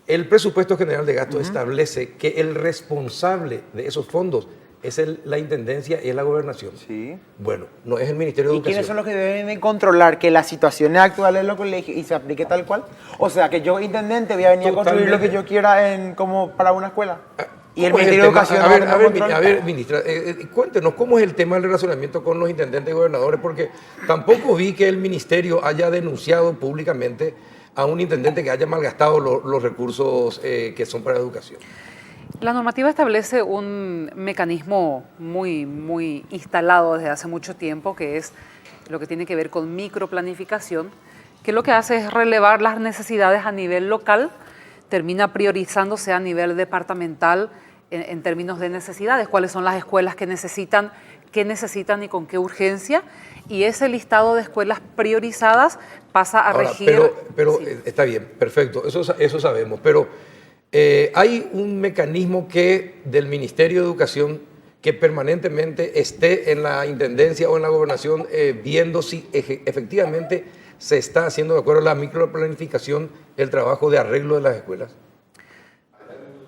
El presupuesto general de gasto establece que el responsable de esos fondos es la intendencia y es la gobernación. Sí. Bueno, no es el Ministerio de ¿Y Educación. quiénes son los que deben de controlar que las situaciones actuales de los colegios y se aplique tal cual? O sea, que yo, intendente, voy a venir a construir lo que yo quiera como para una escuela. Y el ¿Cómo es Ministerio de tema? Educación A no tiene control. ver, ministra, cuéntenos, ¿cómo es el tema del relacionamiento con los intendentes y gobernadores? Porque tampoco vi que el ministerio haya denunciado públicamente a un intendente que haya malgastado los recursos que son para educación. La normativa establece un mecanismo muy instalado desde hace mucho tiempo, que es lo que tiene que ver con microplanificación, que lo que hace es relevar las necesidades a nivel local, termina priorizándose a nivel departamental en términos de necesidades, cuáles son las escuelas que necesitan, qué necesitan y con qué urgencia, y ese listado de escuelas priorizadas pasa a Ahora, regir... pero Sí. está bien, perfecto, eso sabemos, pero hay un mecanismo del Ministerio de Educación que permanentemente esté en la intendencia o en la gobernación viendo si efectivamente se está haciendo de acuerdo a la microplanificación el trabajo de arreglo de las escuelas.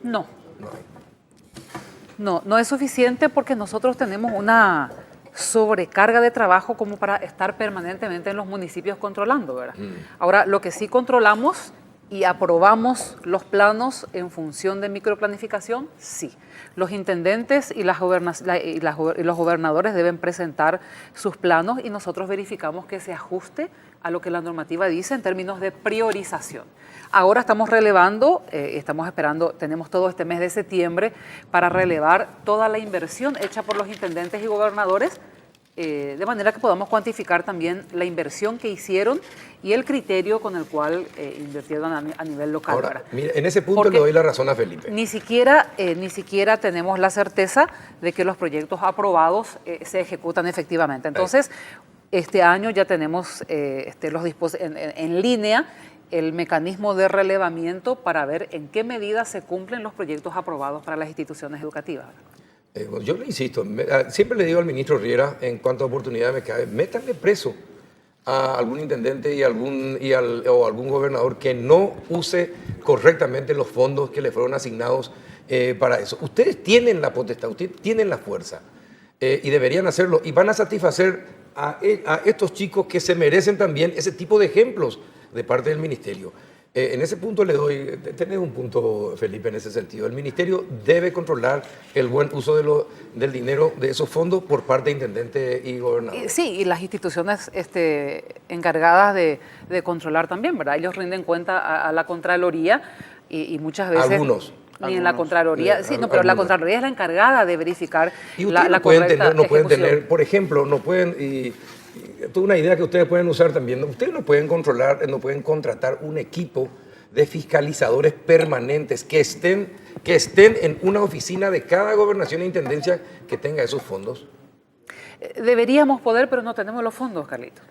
No. No es suficiente porque nosotros tenemos una sobrecarga de trabajo como para estar permanentemente en los municipios controlando, ¿verdad? Ahora, lo que sí controlamos y aprobamos los planos en función de microplanificación, sí. Los intendentes y los gobernadores deben presentar sus planos y nosotros verificamos que se ajuste a lo que la normativa dice en términos de priorización. Ahora estamos relevando, estamos esperando, tenemos todo este mes de septiembre para relevar toda la inversión hecha por los intendentes y gobernadores, de manera que podamos cuantificar también la inversión que hicieron y el criterio con el cual invirtieron a nivel local. Ahora, mira, en ese punto Porque le doy la razón a Felipe. Ni siquiera tenemos la certeza de que los proyectos aprobados se ejecutan efectivamente. Entonces, este año ya tenemos en línea el mecanismo de relevamiento para ver en qué medida se cumplen los proyectos aprobados para las instituciones educativas. Yo le insisto, siempre le digo al ministro Riera, en cuanto a oportunidad me cae, métanle preso a algún intendente o algún gobernador que no use correctamente los fondos que le fueron asignados para eso. Ustedes tienen la potestad, ustedes tienen la fuerza y deberían hacerlo y van a satisfacer a estos chicos que se merecen también ese tipo de ejemplos de parte del ministerio. En ese punto tenés un punto, Felipe, en ese sentido. El ministerio debe controlar el buen uso del dinero de esos fondos por parte de intendentes y gobernadores. Sí, y las instituciones encargadas de controlar también, ¿verdad? Ellos rinden cuenta a la Contraloría y muchas veces... Algunos. Ni en la Contraloría, sí, no, pero la Contraloría es la encargada de verificar y ustedes la correcta no pueden ejecución. tener, por ejemplo, no pueden... Esto es una idea que ustedes pueden usar también. Ustedes no pueden contratar un equipo de fiscalizadores permanentes que estén en una oficina de cada gobernación e intendencia que tenga esos fondos. Deberíamos poder, pero no tenemos los fondos, Carlito.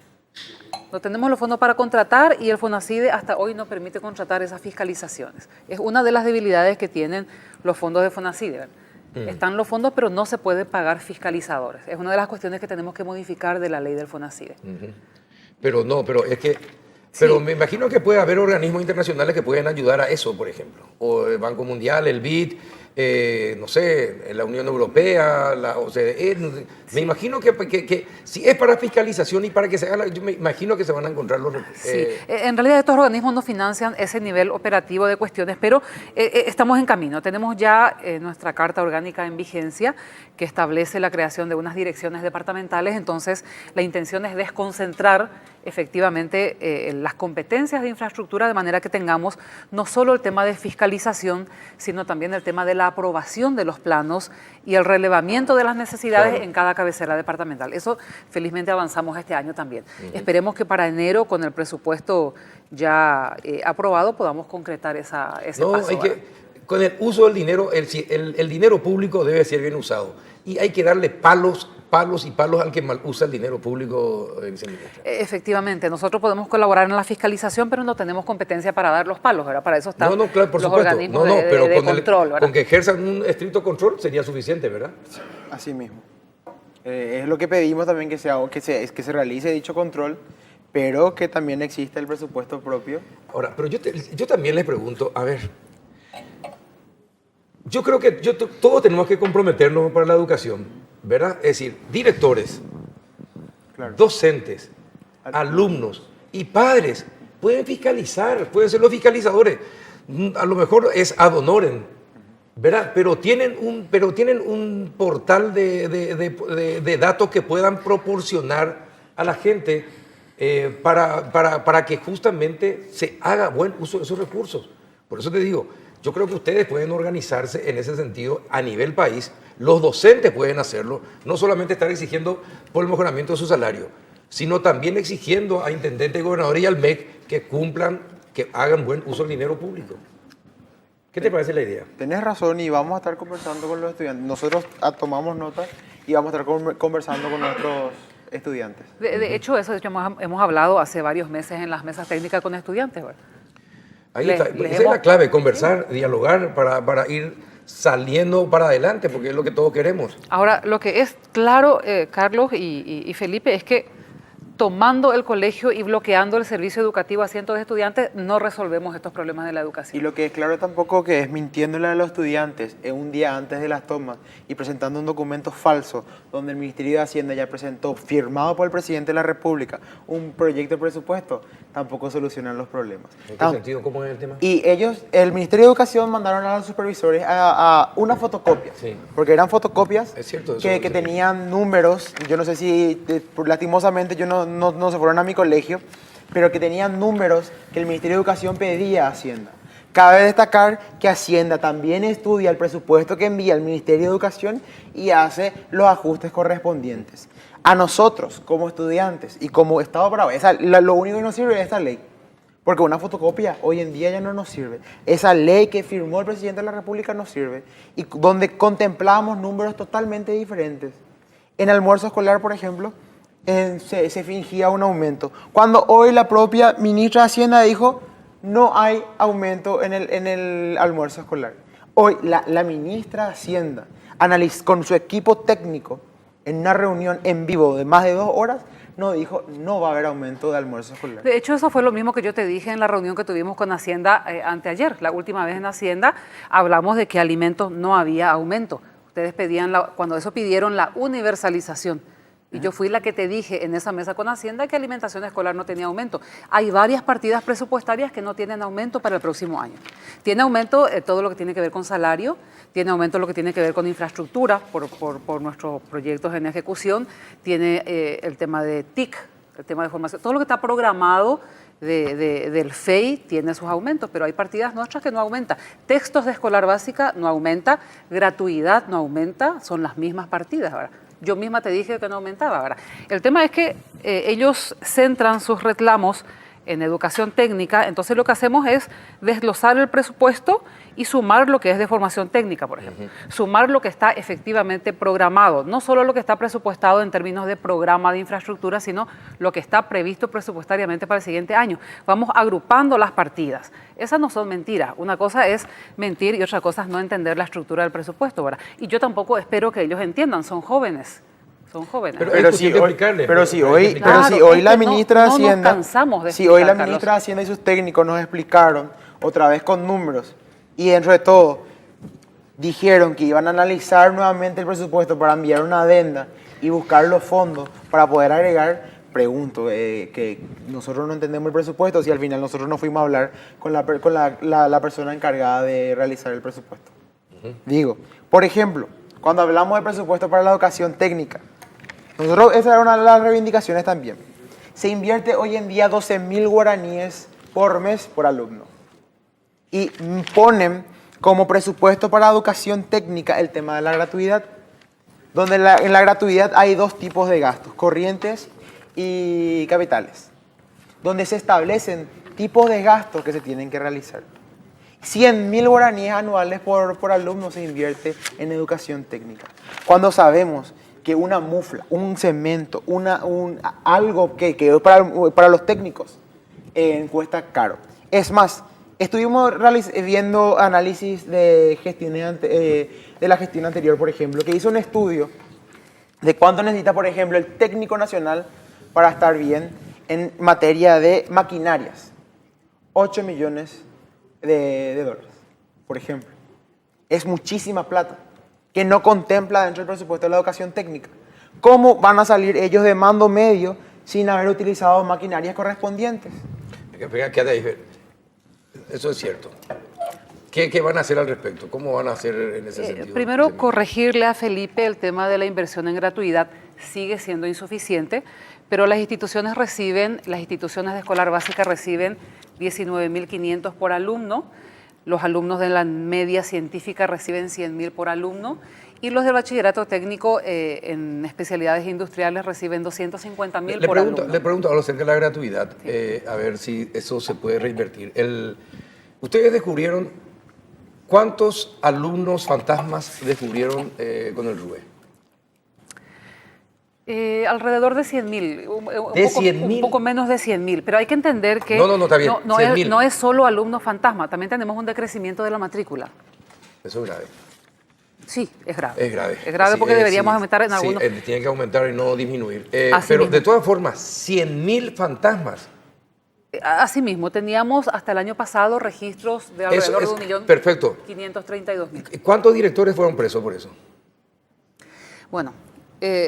No tenemos los fondos para contratar y el FONACIDE hasta hoy no permite contratar esas fiscalizaciones. Es una de las debilidades que tienen los fondos de FONACIDE, ¿verdad? Están los fondos, pero no se puede pagar fiscalizadores. Es una de las cuestiones que tenemos que modificar de la ley del FONACIDE. Pero me imagino que puede haber organismos internacionales que pueden ayudar a eso, por ejemplo. O el Banco Mundial, el BID, no sé, la Unión Europea, la OCDE. Me imagino que si es para fiscalización y para que se haga, yo me imagino que se van a encontrar los... Sí, en realidad estos organismos no financian ese nivel operativo de cuestiones, pero estamos en camino. Tenemos ya nuestra Carta Orgánica en vigencia que establece la creación de unas direcciones departamentales, entonces la intención es desconcentrar efectivamente las competencias de infraestructura de manera que tengamos no solo el tema de fiscalización, sino también el tema de la aprobación de los planos y el relevamiento de las necesidades en cada cabecera departamental. Eso felizmente avanzamos este año también. Esperemos que para enero, con el presupuesto ya aprobado, podamos concretar ese paso. Con el uso del dinero, el dinero público debe ser bien usado y hay que darle palos y palos al que mal usa el dinero público, viceministra. Efectivamente, nosotros podemos colaborar en la fiscalización, pero no tenemos competencia para dar los palos, ¿verdad? Para eso están claro, por los supuesto. organismos de control, ¿verdad? Con que ejerzan un estricto control sería suficiente, ¿verdad? Así mismo. Es lo que pedimos también que se realice dicho control, pero que también exista el presupuesto propio. Ahora, pero yo también les pregunto, a ver, yo creo que todos tenemos que comprometernos para la educación, ¿verdad? Es decir, directores, claro, docentes, alumnos y padres pueden fiscalizar, pueden ser los fiscalizadores. A lo mejor es ad honorem, ¿verdad? Pero tienen un portal de datos que puedan proporcionar a la gente para que justamente se haga buen uso de esos recursos. Por eso te digo, yo creo que ustedes pueden organizarse en ese sentido a nivel país. Los docentes pueden hacerlo, no solamente estar exigiendo por el mejoramiento de su salario, sino también exigiendo a intendentes, gobernadores y al MEC que cumplan, que hagan buen uso del dinero público. ¿Qué te parece la idea? Tenés razón y vamos a estar conversando con los estudiantes. Nosotros tomamos nota y vamos a estar conversando con nuestros estudiantes. De hecho, eso hemos hablado hace varios meses en las mesas técnicas con estudiantes, ¿verdad? Ahí está. Esa es la clave, conversar, dialogar para ir saliendo para adelante, porque es lo que todos queremos. Ahora, lo que es claro, Carlos y Felipe, es que tomando el colegio y bloqueando el servicio educativo a cientos de estudiantes, no resolvemos estos problemas de la educación. Y lo que es claro tampoco que es mintiéndole a los estudiantes un día antes de las tomas y presentando un documento falso donde el Ministerio de Hacienda ya presentó, firmado por el Presidente de la República, un proyecto de presupuesto, tampoco solucionan los problemas. ¿En qué sentido? ¿Cómo es el tema? Y el Ministerio de Educación mandaron a los supervisores a una fotocopia, sí, porque eran fotocopias que tenían números, yo no sé si lastimosamente no se fueron a mi colegio, pero que tenían números que el Ministerio de Educación pedía a Hacienda. Cabe destacar que Hacienda también estudia el presupuesto que envía el Ministerio de Educación y hace los ajustes correspondientes. A nosotros, como estudiantes y como Estado Bravo, lo único que nos sirve es esta ley. Porque una fotocopia hoy en día ya no nos sirve. Esa ley que firmó el Presidente de la República nos sirve y donde contemplamos números totalmente diferentes. En almuerzo escolar, por ejemplo, se fingía un aumento. Cuando hoy la propia ministra de Hacienda dijo no hay aumento en el almuerzo escolar. Hoy la ministra de Hacienda con su equipo técnico en una reunión en vivo de más de 2 horas no dijo no va a haber aumento de almuerzo escolar. De hecho, eso fue lo mismo que yo te dije en la reunión que tuvimos con Hacienda anteayer. La última vez en Hacienda hablamos de que alimentos no había aumento. Ustedes pedían, cuando eso pidieron la universalización. Y yo fui la que te dije en esa mesa con Hacienda que alimentación escolar no tenía aumento. Hay varias partidas presupuestarias que no tienen aumento para el próximo año. Tiene aumento todo lo que tiene que ver con salario, tiene aumento lo que tiene que ver con infraestructura por nuestros proyectos en ejecución, tiene el tema de TIC, el tema de formación, todo lo que está programado del FEI tiene sus aumentos, pero hay partidas nuestras que no aumentan. Textos de escolar básica no aumenta, gratuidad no aumenta, son las mismas partidas ahora. Yo misma te dije que no aumentaba. Ahora, el tema es que ellos centran sus reclamos en educación técnica, entonces lo que hacemos es desglosar el presupuesto y sumar lo que es de formación técnica, por ejemplo. Sumar lo que está efectivamente programado, no solo lo que está presupuestado en términos de programa de infraestructura, sino lo que está previsto presupuestariamente para el siguiente año. Vamos agrupando las partidas. Esas no son mentiras. Una cosa es mentir y otra cosa es no entender la estructura del presupuesto, ¿verdad? Y yo tampoco espero que ellos entiendan, son jóvenes. Son jóvenes. Pero si hoy la ministra de Hacienda, la ministra de Hacienda y sus técnicos nos explicaron otra vez con números y dentro de todo dijeron que iban a analizar nuevamente el presupuesto para enviar una adenda y buscar los fondos para poder agregar, pregunto, que nosotros no entendemos el presupuesto, si al final nosotros no fuimos a hablar con la persona encargada de realizar el presupuesto. Digo, por ejemplo, cuando hablamos del presupuesto para la educación técnica, nosotros, esa era una de las reivindicaciones también. Se invierte hoy en día 12.000 guaraníes por mes por alumno. Y ponen como presupuesto para educación técnica el tema de la gratuidad, donde en la gratuidad hay dos tipos de gastos, corrientes y capitales, donde se establecen tipos de gastos que se tienen que realizar. 100.000 guaraníes anuales por alumno se invierte en educación técnica. Cuando sabemos que una mufla, un cemento, algo que para los técnicos cuesta caro. Es más, estuvimos viendo análisis de la gestión anterior, por ejemplo, que hizo un estudio de cuánto necesita, por ejemplo, el técnico nacional para estar bien en materia de maquinarias. 8 millones de dólares, por ejemplo. Es muchísima plata que no contempla dentro del presupuesto de la educación técnica. ¿Cómo van a salir ellos de mando medio sin haber utilizado maquinarias correspondientes? Eso es cierto. ¿Qué van a hacer al respecto? ¿Cómo van a hacer en ese sentido? Primero, corregirle a Felipe el tema de la inversión en gratuidad. Sigue siendo insuficiente, pero las instituciones de escolar básica reciben 19.500 por alumno, los alumnos de la media científica reciben 100.000 por alumno y los del bachillerato técnico en especialidades industriales reciben 250.000 por alumno. Le pregunto ahora acerca de la gratuidad, sí. A ver si eso se puede reinvertir. Ustedes descubrieron, ¿cuántos alumnos fantasmas descubrieron con el RUE? Alrededor de 100.000, un poco menos de 100.000, pero hay que entender que no está bien, no es solo alumnos fantasma, también tenemos un decrecimiento de la matrícula. Eso es grave. Sí, es grave. Es grave. Es grave porque deberíamos aumentar en algunos. Sí, tiene que aumentar y no disminuir. Así pero mismo. De todas formas, 100.000 fantasmas. Asimismo, teníamos hasta el año pasado registros de alrededor de 1.532.000. ¿Cuántos directores fueron presos por eso? Bueno,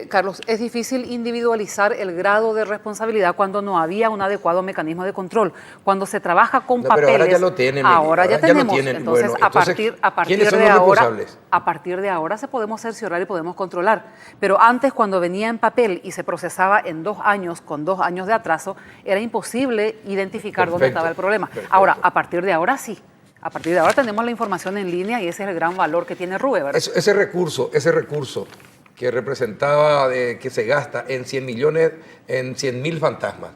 Carlos, es difícil individualizar el grado de responsabilidad cuando no había un adecuado mecanismo de control. Cuando se trabaja con papeles... Pero ahora ya lo tienen. Ahora ya tenemos. Entonces, bueno, a partir ¿quiénes son de los ahora, responsables? a partir de ahora se podemos cerciorar y podemos controlar. Pero antes, cuando venía en papel y se procesaba en 2 años, con 2 años de atraso, era imposible identificar dónde estaba el problema. Perfecto. Ahora, a partir de ahora sí. A partir de ahora tenemos la información en línea y ese es el gran valor que tiene RUE, ¿verdad? Ese recurso que representaba que se gasta en 100 millones, en 100.000 fantasmas.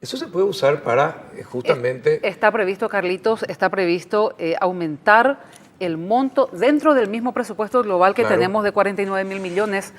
Eso se puede usar para justamente... Está previsto, Carlitos, aumentar el monto dentro del mismo presupuesto global que tenemos de 49.000 millones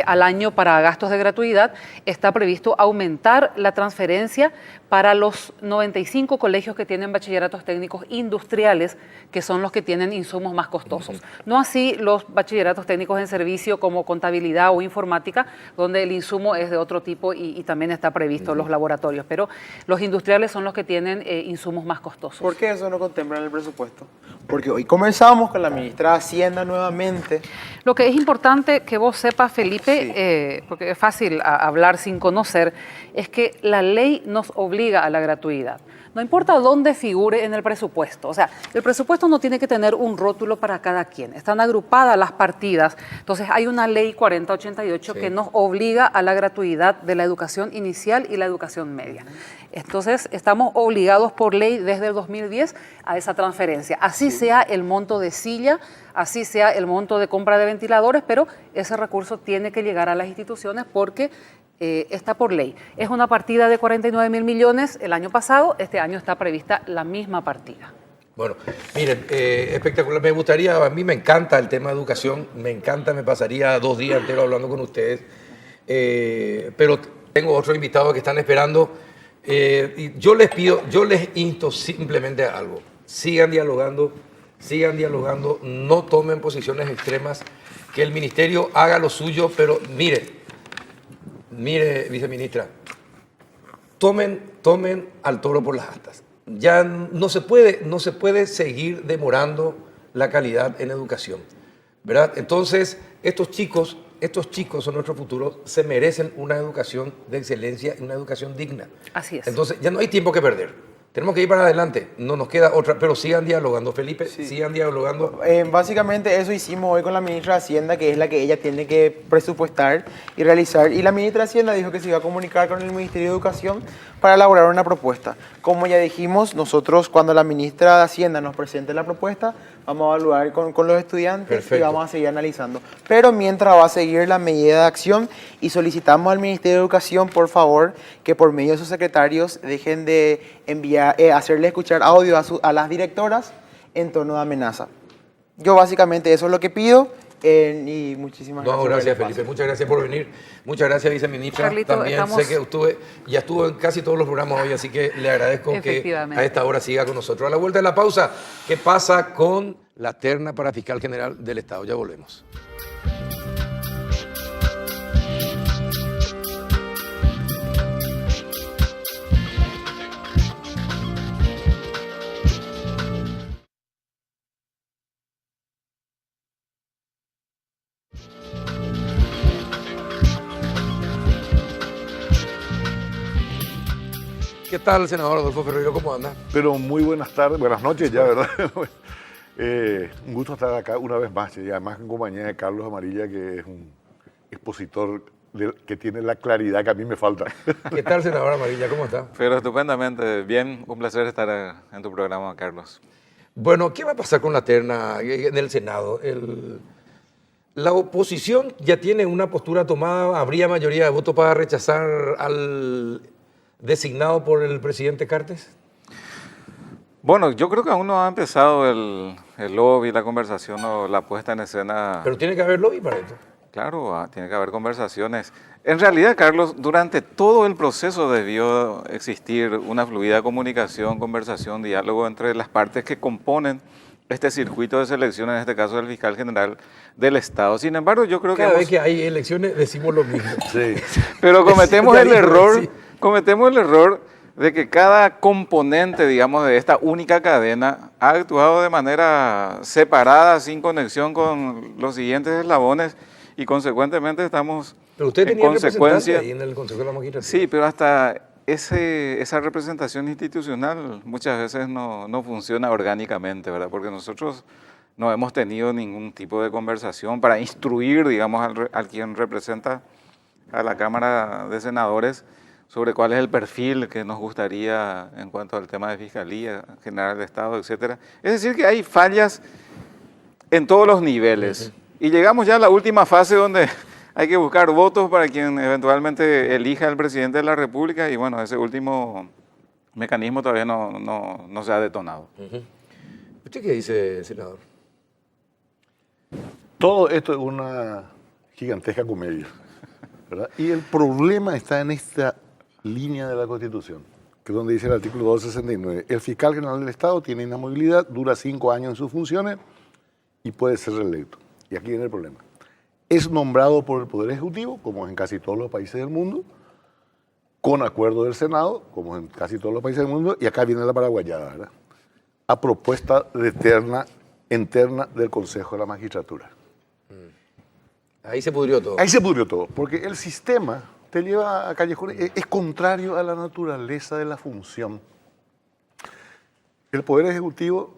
al año para gastos de gratuidad. Está previsto aumentar la transferencia para los 95 colegios que tienen bachilleratos técnicos industriales, que son los que tienen insumos más costosos. No así los bachilleratos técnicos en servicio como contabilidad o informática, donde el insumo es de otro tipo y también está previsto los laboratorios. Pero los industriales son los que tienen insumos más costosos. ¿Por qué eso no contempla en el presupuesto? Porque hoy comenzamos con la ministra de Hacienda nuevamente. Lo que es importante que vos sepas, Felipe, sí. Porque es fácil hablar sin conocer, es que la ley nos obliga a la gratuidad. No importa dónde figure en el presupuesto. O sea, el presupuesto no tiene que tener un rótulo para cada quien. Están agrupadas las partidas. Entonces, hay una ley 4088 que nos obliga a la gratuidad de la educación inicial y la educación media. Entonces, estamos obligados por ley desde el 2010 a esa transferencia. Así sea el monto de silla, así sea el monto de compra de ventiladores, pero ese recurso tiene que llegar a las instituciones porque está por ley. Es una partida de 49.000 millones el año pasado, este año está prevista la misma partida. Bueno, miren, espectacular. Me gustaría, a mí me encanta el tema de educación, me encanta, me pasaría 2 días enteros hablando con ustedes, pero tengo otros invitados que están esperando. Y yo les insto simplemente a algo. Sigan dialogando, no tomen posiciones extremas, que el ministerio haga lo suyo, pero mire, viceministra, tomen al toro por las astas. Ya no se puede seguir demorando la calidad en educación. ¿verdad? Entonces, estos chicos son nuestro futuro, se merecen una educación de excelencia y una educación digna. Así es. Entonces, ya no hay tiempo que perder. Tenemos que ir para adelante, no nos queda otra, pero sigan dialogando, Felipe, sigan dialogando. Básicamente eso hicimos hoy con la ministra de Hacienda, que es la que ella tiene que presupuestar y realizar. Y la ministra de Hacienda dijo que se iba a comunicar con el Ministerio de Educación para elaborar una propuesta. Como ya dijimos, nosotros cuando la ministra de Hacienda nos presente la propuesta, vamos a evaluar con los estudiantes. Perfecto. Y vamos a seguir analizando. Pero mientras va a seguir la medida de acción y solicitamos al Ministerio de Educación, por favor, que por medio de sus secretarios dejen de hacerle escuchar audio a las directoras en tono de amenaza. Yo básicamente eso es lo que pido y muchísimas gracias. No, gracias Felipe, muchas gracias por venir. Muchas gracias, viceministra. Carlito, también sé que ya estuvo en casi todos los programas hoy, así que le agradezco que a esta hora siga con nosotros. A la vuelta de la pausa, ¿qué pasa con la terna para fiscal general del Estado? Ya volvemos. ¿Qué tal, senador Adolfo Ferreiro? ¿Cómo anda? Pero muy buenas tardes, buenas noches ya, ¿verdad? Un gusto estar acá una vez más, y además en compañía de Carlos Amarilla, que es un expositor que tiene la claridad que a mí me falta. ¿Qué tal, senador Amarilla? ¿Cómo está? Pero estupendamente, bien, un placer estar en tu programa, Carlos. Bueno, ¿qué va a pasar con la terna en el Senado? La oposición ya tiene una postura tomada, ¿habría mayoría de votos para rechazar al designado por el presidente Cartes? Bueno, yo creo que aún no ha empezado el lobby, la conversación o la puesta en escena. Pero tiene que haber lobby para esto. Claro, tiene que haber conversaciones. En realidad, Carlos, durante todo el proceso debió existir una fluida comunicación, conversación, diálogo entre las partes que componen este circuito de selección, en este caso del fiscal general del Estado. Sin embargo, yo creo Cada vez que hay elecciones decimos lo mismo. Sí. Pero cometemos el error de que cada componente, digamos, de esta única cadena ha actuado de manera separada, sin conexión con los siguientes eslabones y consecuentemente estamos pero usted en tenía consecuencia ahí en el Consejo de la Magistratura. Sí, pero hasta esa representación institucional muchas veces no funciona orgánicamente, ¿verdad? Porque nosotros no hemos tenido ningún tipo de conversación para instruir, digamos, al quien representa a la Cámara de Senadores sobre cuál es el perfil que nos gustaría en cuanto al tema de Fiscalía General del Estado, etcétera. Es decir, que hay fallas en todos los niveles. Y llegamos ya a la última fase donde hay que buscar votos para quien eventualmente elija al presidente de la República y bueno, ese último mecanismo todavía no se ha detonado. ¿Usted qué dice, senador? Todo esto es una gigantesca comedia, ¿verdad? Y el problema está en esta línea de la Constitución, que es donde dice el artículo 269. El fiscal general del Estado tiene inamovilidad, dura 5 años en sus funciones y puede ser reelecto. Y aquí viene el problema. Es nombrado por el Poder Ejecutivo, como en casi todos los países del mundo, con acuerdo del Senado, como en casi todos los países del mundo, y acá viene la paraguayada, ¿verdad? A propuesta interna del Consejo de la Magistratura. Ahí se pudrió todo. Ahí se pudrió todo, porque el sistema te lleva a callejones, es contrario a la naturaleza de la función. El Poder Ejecutivo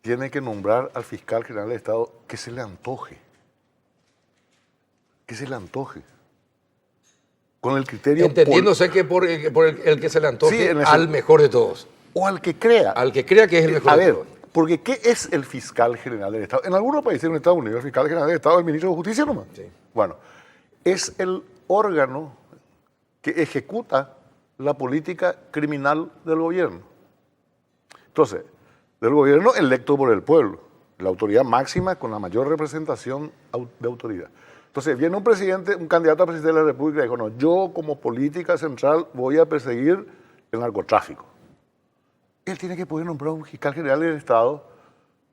tiene que nombrar al fiscal general del Estado que se le antoje. Que se le antoje. Con el criterio... Entendiéndose que por el que se le antoje sí, al mejor de todos. O al que crea. Al que crea que es el mejor de todos. Porque ¿qué es el fiscal general del Estado? En algunos países en Estados Unidos el fiscal general del Estado es el ministro de Justicia nomás. Sí. Bueno, es el órgano que ejecuta la política criminal del gobierno. Entonces, del gobierno electo por el pueblo, la autoridad máxima con la mayor representación de autoridad. Entonces, viene un presidente, un candidato a presidente de la República y dijo, no, yo como política central voy a perseguir el narcotráfico. Él tiene que poder nombrar un fiscal general del Estado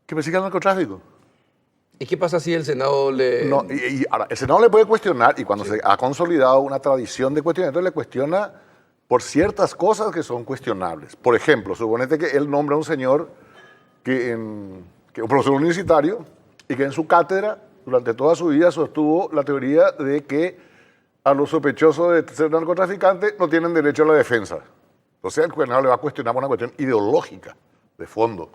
que persiga el narcotráfico. ¿Y qué pasa si el Senado le...? No, ahora, el Senado le puede cuestionar, y cuando se ha consolidado una tradición de cuestionamiento, le cuestiona por ciertas cosas que son cuestionables. Por ejemplo, suponete que él nombra a un señor un profesor universitario y que en su cátedra, durante toda su vida, sostuvo la teoría de que a los sospechosos de ser narcotraficantes no tienen derecho a la defensa. O sea, el gobernador le va a cuestionar por una cuestión ideológica, de fondo.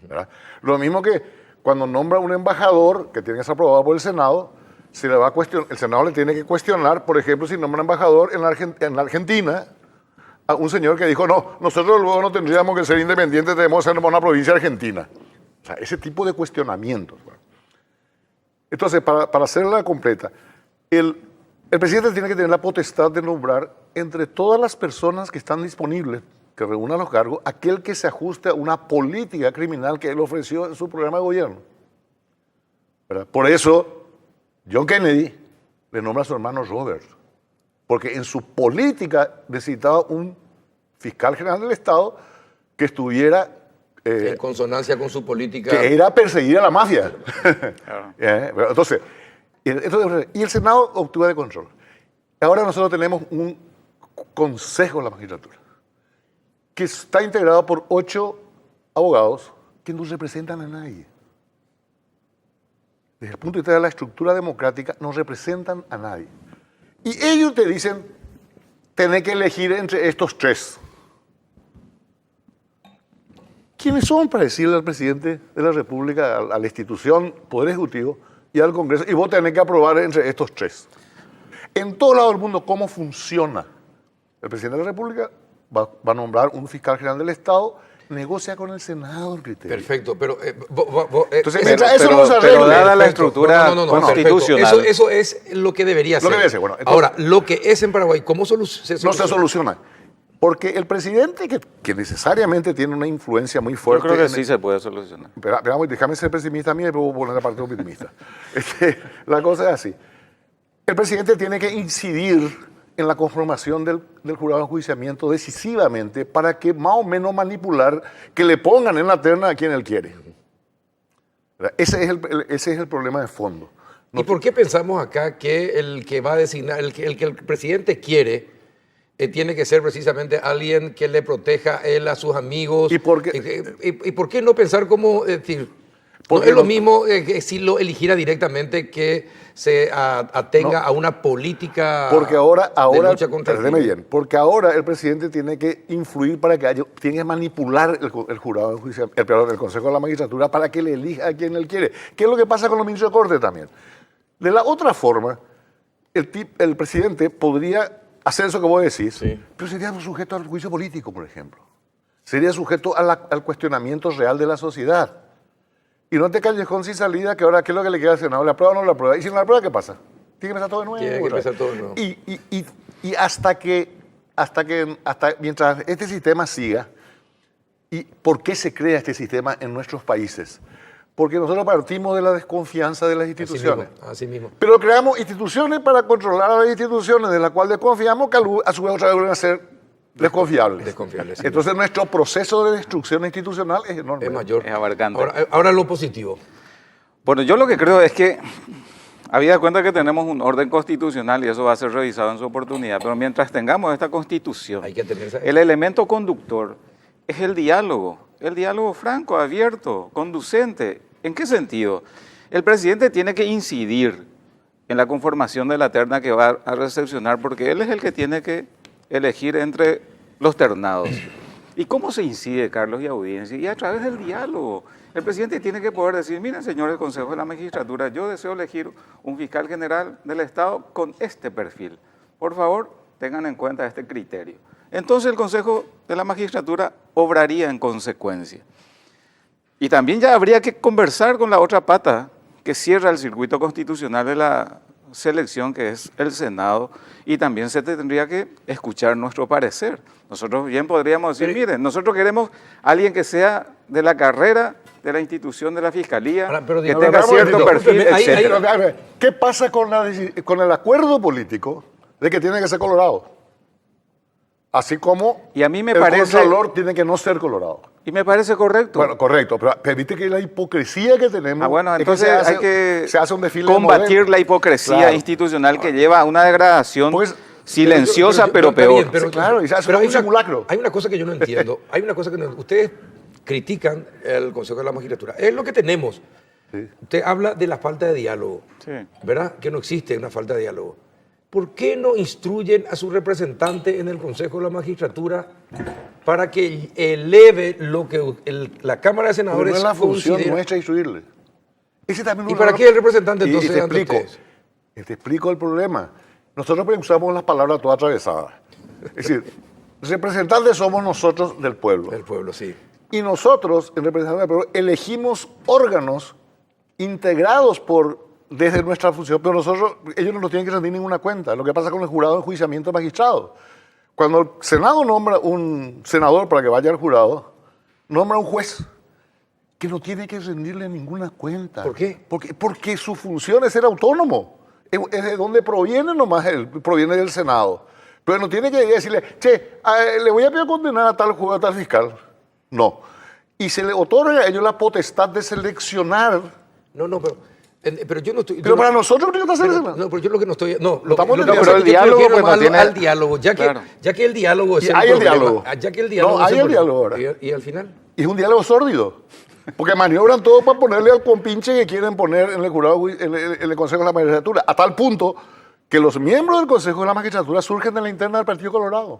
¿Verdad? Lo mismo que cuando nombra un embajador que tiene que ser aprobado por el Senado, se le va a cuestionar, el Senado le tiene que cuestionar, por ejemplo, si nombra embajador en la Argentina a un señor que dijo, no, nosotros luego no tendríamos que ser independientes, tenemos que ser una provincia argentina. O sea, ese tipo de cuestionamientos. ¿Verdad? Entonces, para hacerla completa, el presidente tiene que tener la potestad de nombrar entre todas las personas que están disponibles, que reúnan los cargos, aquel que se ajuste a una política criminal que él ofreció en su programa de gobierno. ¿Verdad? Por eso, John Kennedy le nombra a su hermano Robert, porque en su política necesitaba un fiscal general del Estado que estuviera en consonancia con su política. Que era perseguir a la mafia. Claro. Entonces, y el Senado obtuvo de control. Ahora nosotros tenemos un consejo de la magistratura que está integrado por 8 abogados que no representan a nadie. Desde el punto de vista de la estructura democrática, no representan a nadie. Y ellos te dicen, tenés que elegir entre estos 3. ¿Quiénes son para decirle al presidente de la República, a la institución, Poder Ejecutivo y al Congreso, y vos tenés que aprobar entre estos 3? En todo lado del mundo, ¿cómo funciona? El presidente de la República va a nombrar un fiscal general del Estado, negocia con el Senado el criterio. Perfecto, pero... Entonces, mientras eso no se arregle... Pero dada la estructura constitucional... Eso es lo que debería ser. Lo que debe ser, bueno. Entonces, ahora, lo que es en Paraguay, ¿cómo se soluciona? No se soluciona. Porque el presidente, que necesariamente tiene una influencia muy Yo fuerte... creo que sí se puede solucionar. Espera, déjame ser pesimista a mí y después voy a poner la parte optimista. La cosa es así. El presidente tiene que incidir en la conformación del jurado de enjuiciamiento decisivamente para que más o menos manipular, que le pongan en la terna a quien él quiere. Ese es el problema de fondo. ¿Y por qué pensamos acá que el que va a designar, el que el presidente quiere, tiene que ser precisamente alguien que le proteja a él, a sus amigos? ¿Y por qué? ¿Y por qué no pensar como, decir, no es lo mismo que si lo eligiera directamente que se atenga a una política porque ahora de lucha contra el crimen? bien, porque ahora el presidente tiene que influir para que haya, tiene que manipular el jurado de enjuiciamiento, el Consejo de la Magistratura para que le elija a quien él quiere. ¿Qué es lo que pasa con los ministros de Corte también? De la otra forma, el presidente podría hacer eso que vos decís, sí, pero sería sujeto al juicio político, por ejemplo. Sería sujeto al cuestionamiento real de la sociedad. Y no te callejón sin salida, que ahora, ¿qué es lo que le queda al Senado? ¿La aprueba o no la aprueba? Y si no la aprueba, ¿qué pasa? Tiene que empezar todo de nuevo. Tiene que empezar todo de nuevo. Y mientras este sistema siga, ¿y por qué se crea este sistema en nuestros países? Porque nosotros partimos de la desconfianza de las instituciones. Así mismo. Pero creamos instituciones para controlar a las instituciones de las cuales desconfiamos, que a su vez otra vez vuelven a ser desconfiables. Sí. Entonces nuestro proceso de destrucción institucional es enorme. Es mayor. Es abarcante. Ahora lo positivo. Bueno, yo lo que creo es que, habida cuenta que tenemos un orden constitucional y eso va a ser revisado en su oportunidad, pero mientras tengamos esta constitución, Hay que atenerse a eso. el elemento conductor es el diálogo franco, abierto, conducente. ¿En qué sentido? El presidente tiene que incidir en la conformación de la terna que va a recepcionar, porque él es el que tiene que elegir entre los ternados. ¿Y cómo se incide, Carlos, y audiencia? Y a través del diálogo. El presidente tiene que poder decir, miren, señores del Consejo de la Magistratura, yo deseo elegir un fiscal general del Estado con este perfil. Por favor, tengan en cuenta este criterio. Entonces el Consejo de la Magistratura obraría en consecuencia. Y también ya habría que conversar con la otra pata que cierra el circuito constitucional de la selección, que es el Senado, y también se tendría que escuchar nuestro parecer. Nosotros bien podríamos decir, miren, nosotros queremos a alguien que sea de la carrera de la institución de la Fiscalía, que tenga cierto perfil, etc. ¿Qué pasa con el acuerdo político de que tiene que ser colorado? Así como y a mí me el parece, contralor tiene que no ser colorado. Y me parece correcto. Bueno, correcto, pero permite que la hipocresía que tenemos... bueno, entonces hay que se hace un desfile combatir la hipocresía institucional que lleva a una degradación silenciosa, pero peor. Bien, claro, y se hace un simulacro. Hay una cosa que yo no entiendo. Ustedes critican el Consejo de la Magistratura. Es lo que tenemos. Sí. Usted habla de la falta de diálogo, Sí. ¿verdad? Que no existe una falta de diálogo. ¿Por qué no instruyen a su representante en el Consejo de la Magistratura para que eleve lo que la Cámara de Porque Senadores no es la función considera? nuestra instruirle. Ese también es ¿Y un para error. qué el representante Y entonces te ante explico. ustedes? Te explico el problema. Nosotros usamos las palabras todas atravesadas. Es decir, representantes somos nosotros del pueblo. El pueblo, sí. Y nosotros, en representación del pueblo, elegimos órganos integrados desde nuestra función, pero ellos no nos tienen que rendir ninguna cuenta. Lo que pasa con el jurado de enjuiciamiento de magistrados. Cuando el Senado nombra un senador para que vaya al jurado, nombra un juez que no tiene que rendirle ninguna cuenta. ¿Por qué? Porque su función es ser autónomo. Es de donde proviene nomás, proviene del Senado. Pero no tiene que decirle, che, le voy a pedir condenar a tal juez, a tal fiscal. No. Y se le otorga a ellos la potestad de seleccionar. No, pero yo no estoy... Pero para nosotros no tiene que hacer pero, eso. no, pero yo lo que no estoy... No, Estamos lo en el que diálogo. pasa es que Pero el yo diálogo, prefiero pues, no más tiene- al diálogo, Claro. ya que el diálogo es Y el hay el problema, diálogo. ya que el diálogo No, es hay el problema. diálogo ahora. Y al final... Y es un diálogo sórdido. Porque maniobran todo para ponerle al compinche que quieren poner en el jurado, en el Consejo de la Magistratura. A tal punto que los miembros del Consejo de la Magistratura surgen de la interna del Partido Colorado.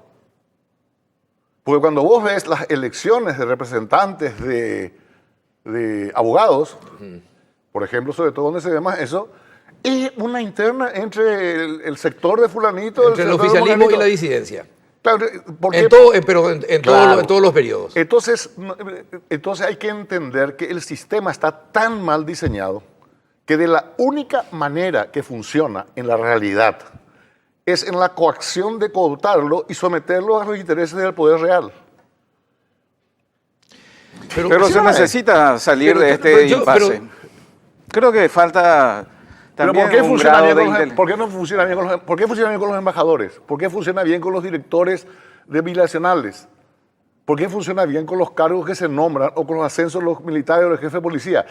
Porque cuando vos ves las elecciones de representantes de abogados, por ejemplo, sobre todo donde se ve más eso, es una interna entre el sector de fulanito, Entre el sector de oficialismo y fulanito. la disidencia. Claro, ¿por qué? En todo, pero en Claro. todos los periodos. Entonces hay que entender que el sistema está tan mal diseñado que de la única manera que funciona en la realidad es en la coacción de cooptarlo y someterlo a los intereses del poder real. Pero sí se no es. necesita salir de pero este yo- impasse. pero- Creo que falta Pero también ¿por qué un funciona grado bien de con inteligencia. ¿por qué no funciona bien con ¿por qué funciona bien con los embajadores? ¿Por qué funciona bien con los directores de bilacionales? ¿Por qué funciona bien con los cargos que se nombran o con los ascensos de los militares o los jefes de policía?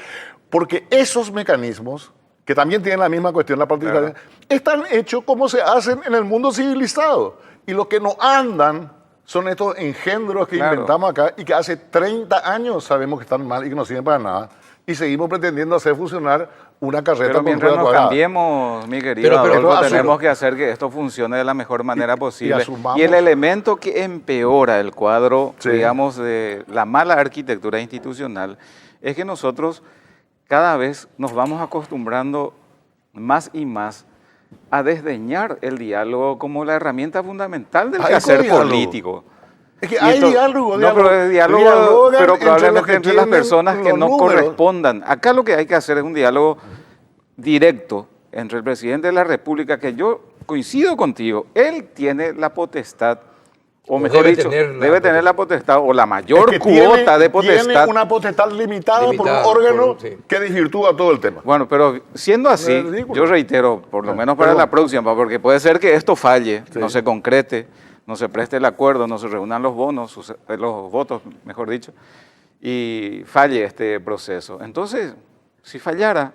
Porque esos mecanismos, que también tienen la misma cuestión, la participación, están hechos como se hacen en el mundo civilizado. Y los que no andan son estos engendros que Claro. inventamos acá y que hace 30 años sabemos que están mal y que no sirven para nada. Y seguimos pretendiendo hacer funcionar una carreta Pero con mientras rueda nos cuadrada. cambiemos, mi querido Pero Adolfo, asumo- tenemos que hacer que esto funcione de la mejor manera posible. asumamos- Y el elemento que empeora el cuadro, Sí. digamos, de la mala arquitectura institucional, es que nosotros cada vez nos vamos acostumbrando más y más a desdeñar el diálogo como la herramienta fundamental del Hay quehacer diálogo. político. Es que Y hay esto- diálogo, No, pero es diálogo, dialogan pero entre los probablemente que entre las tienen personas que los no números. correspondan. Acá lo que hay que hacer es un diálogo directo entre el presidente de la República, que yo coincido contigo, él tiene la potestad, o mejor debe dicho, tener la debe tener la potestad o la Es mayor que cuota de tiene potestad. una potestad limitada por un Limitada, órgano sí. que desvirtúa todo el tema. Bueno, pero siendo así, Es ridículo. yo reitero, por lo menos para Perdón. la próxima, porque puede ser que esto falle, Sí. no se concrete, no se preste el acuerdo, no se reúnan los bonos, los votos, mejor dicho, y falle este proceso. Entonces, si fallara,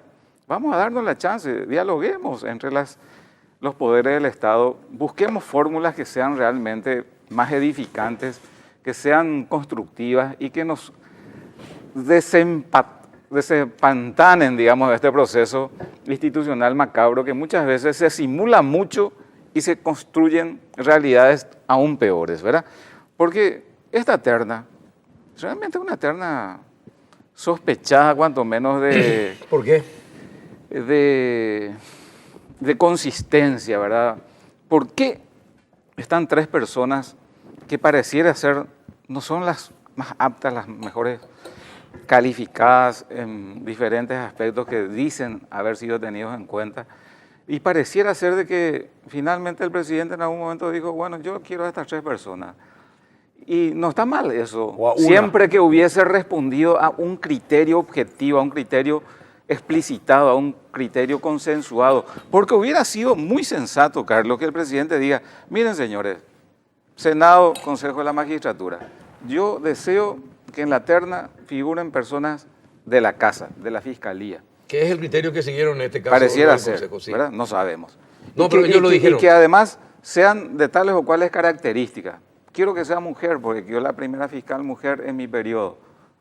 vamos a darnos la chance, dialoguemos entre los poderes del Estado, busquemos fórmulas que sean realmente más edificantes, que sean constructivas y que nos desempantanen, digamos, de este proceso institucional macabro que muchas veces se simula mucho y se construyen realidades aún peores, ¿verdad? Porque esta terna, realmente es una terna sospechada, cuanto menos ¿Por qué? de consistencia, ¿verdad? ¿Por qué están tres personas que pareciera ser, no son las más aptas, las mejores calificadas en diferentes aspectos que dicen haber sido tenidos en cuenta? Y pareciera ser de que finalmente el presidente en algún momento dijo, bueno, yo quiero a estas tres personas. Y no está mal eso, O a una. siempre que hubiese respondido a un criterio objetivo, a un criterio explicitado, a un criterio consensuado, porque hubiera sido muy sensato, Carlos, que el presidente diga, miren señores, Senado, Consejo de la Magistratura, yo deseo que en la terna figuren personas de la casa, de la Fiscalía. ¿Qué es el criterio que siguieron en este caso? Pareciera del ser, Consejo? Sí. ¿verdad? No sabemos. No, Y pero que- ellos y lo que- dijeron. Y que además sean de tales o cuales características. Quiero que sea mujer, porque yo la primera fiscal mujer en mi periodo.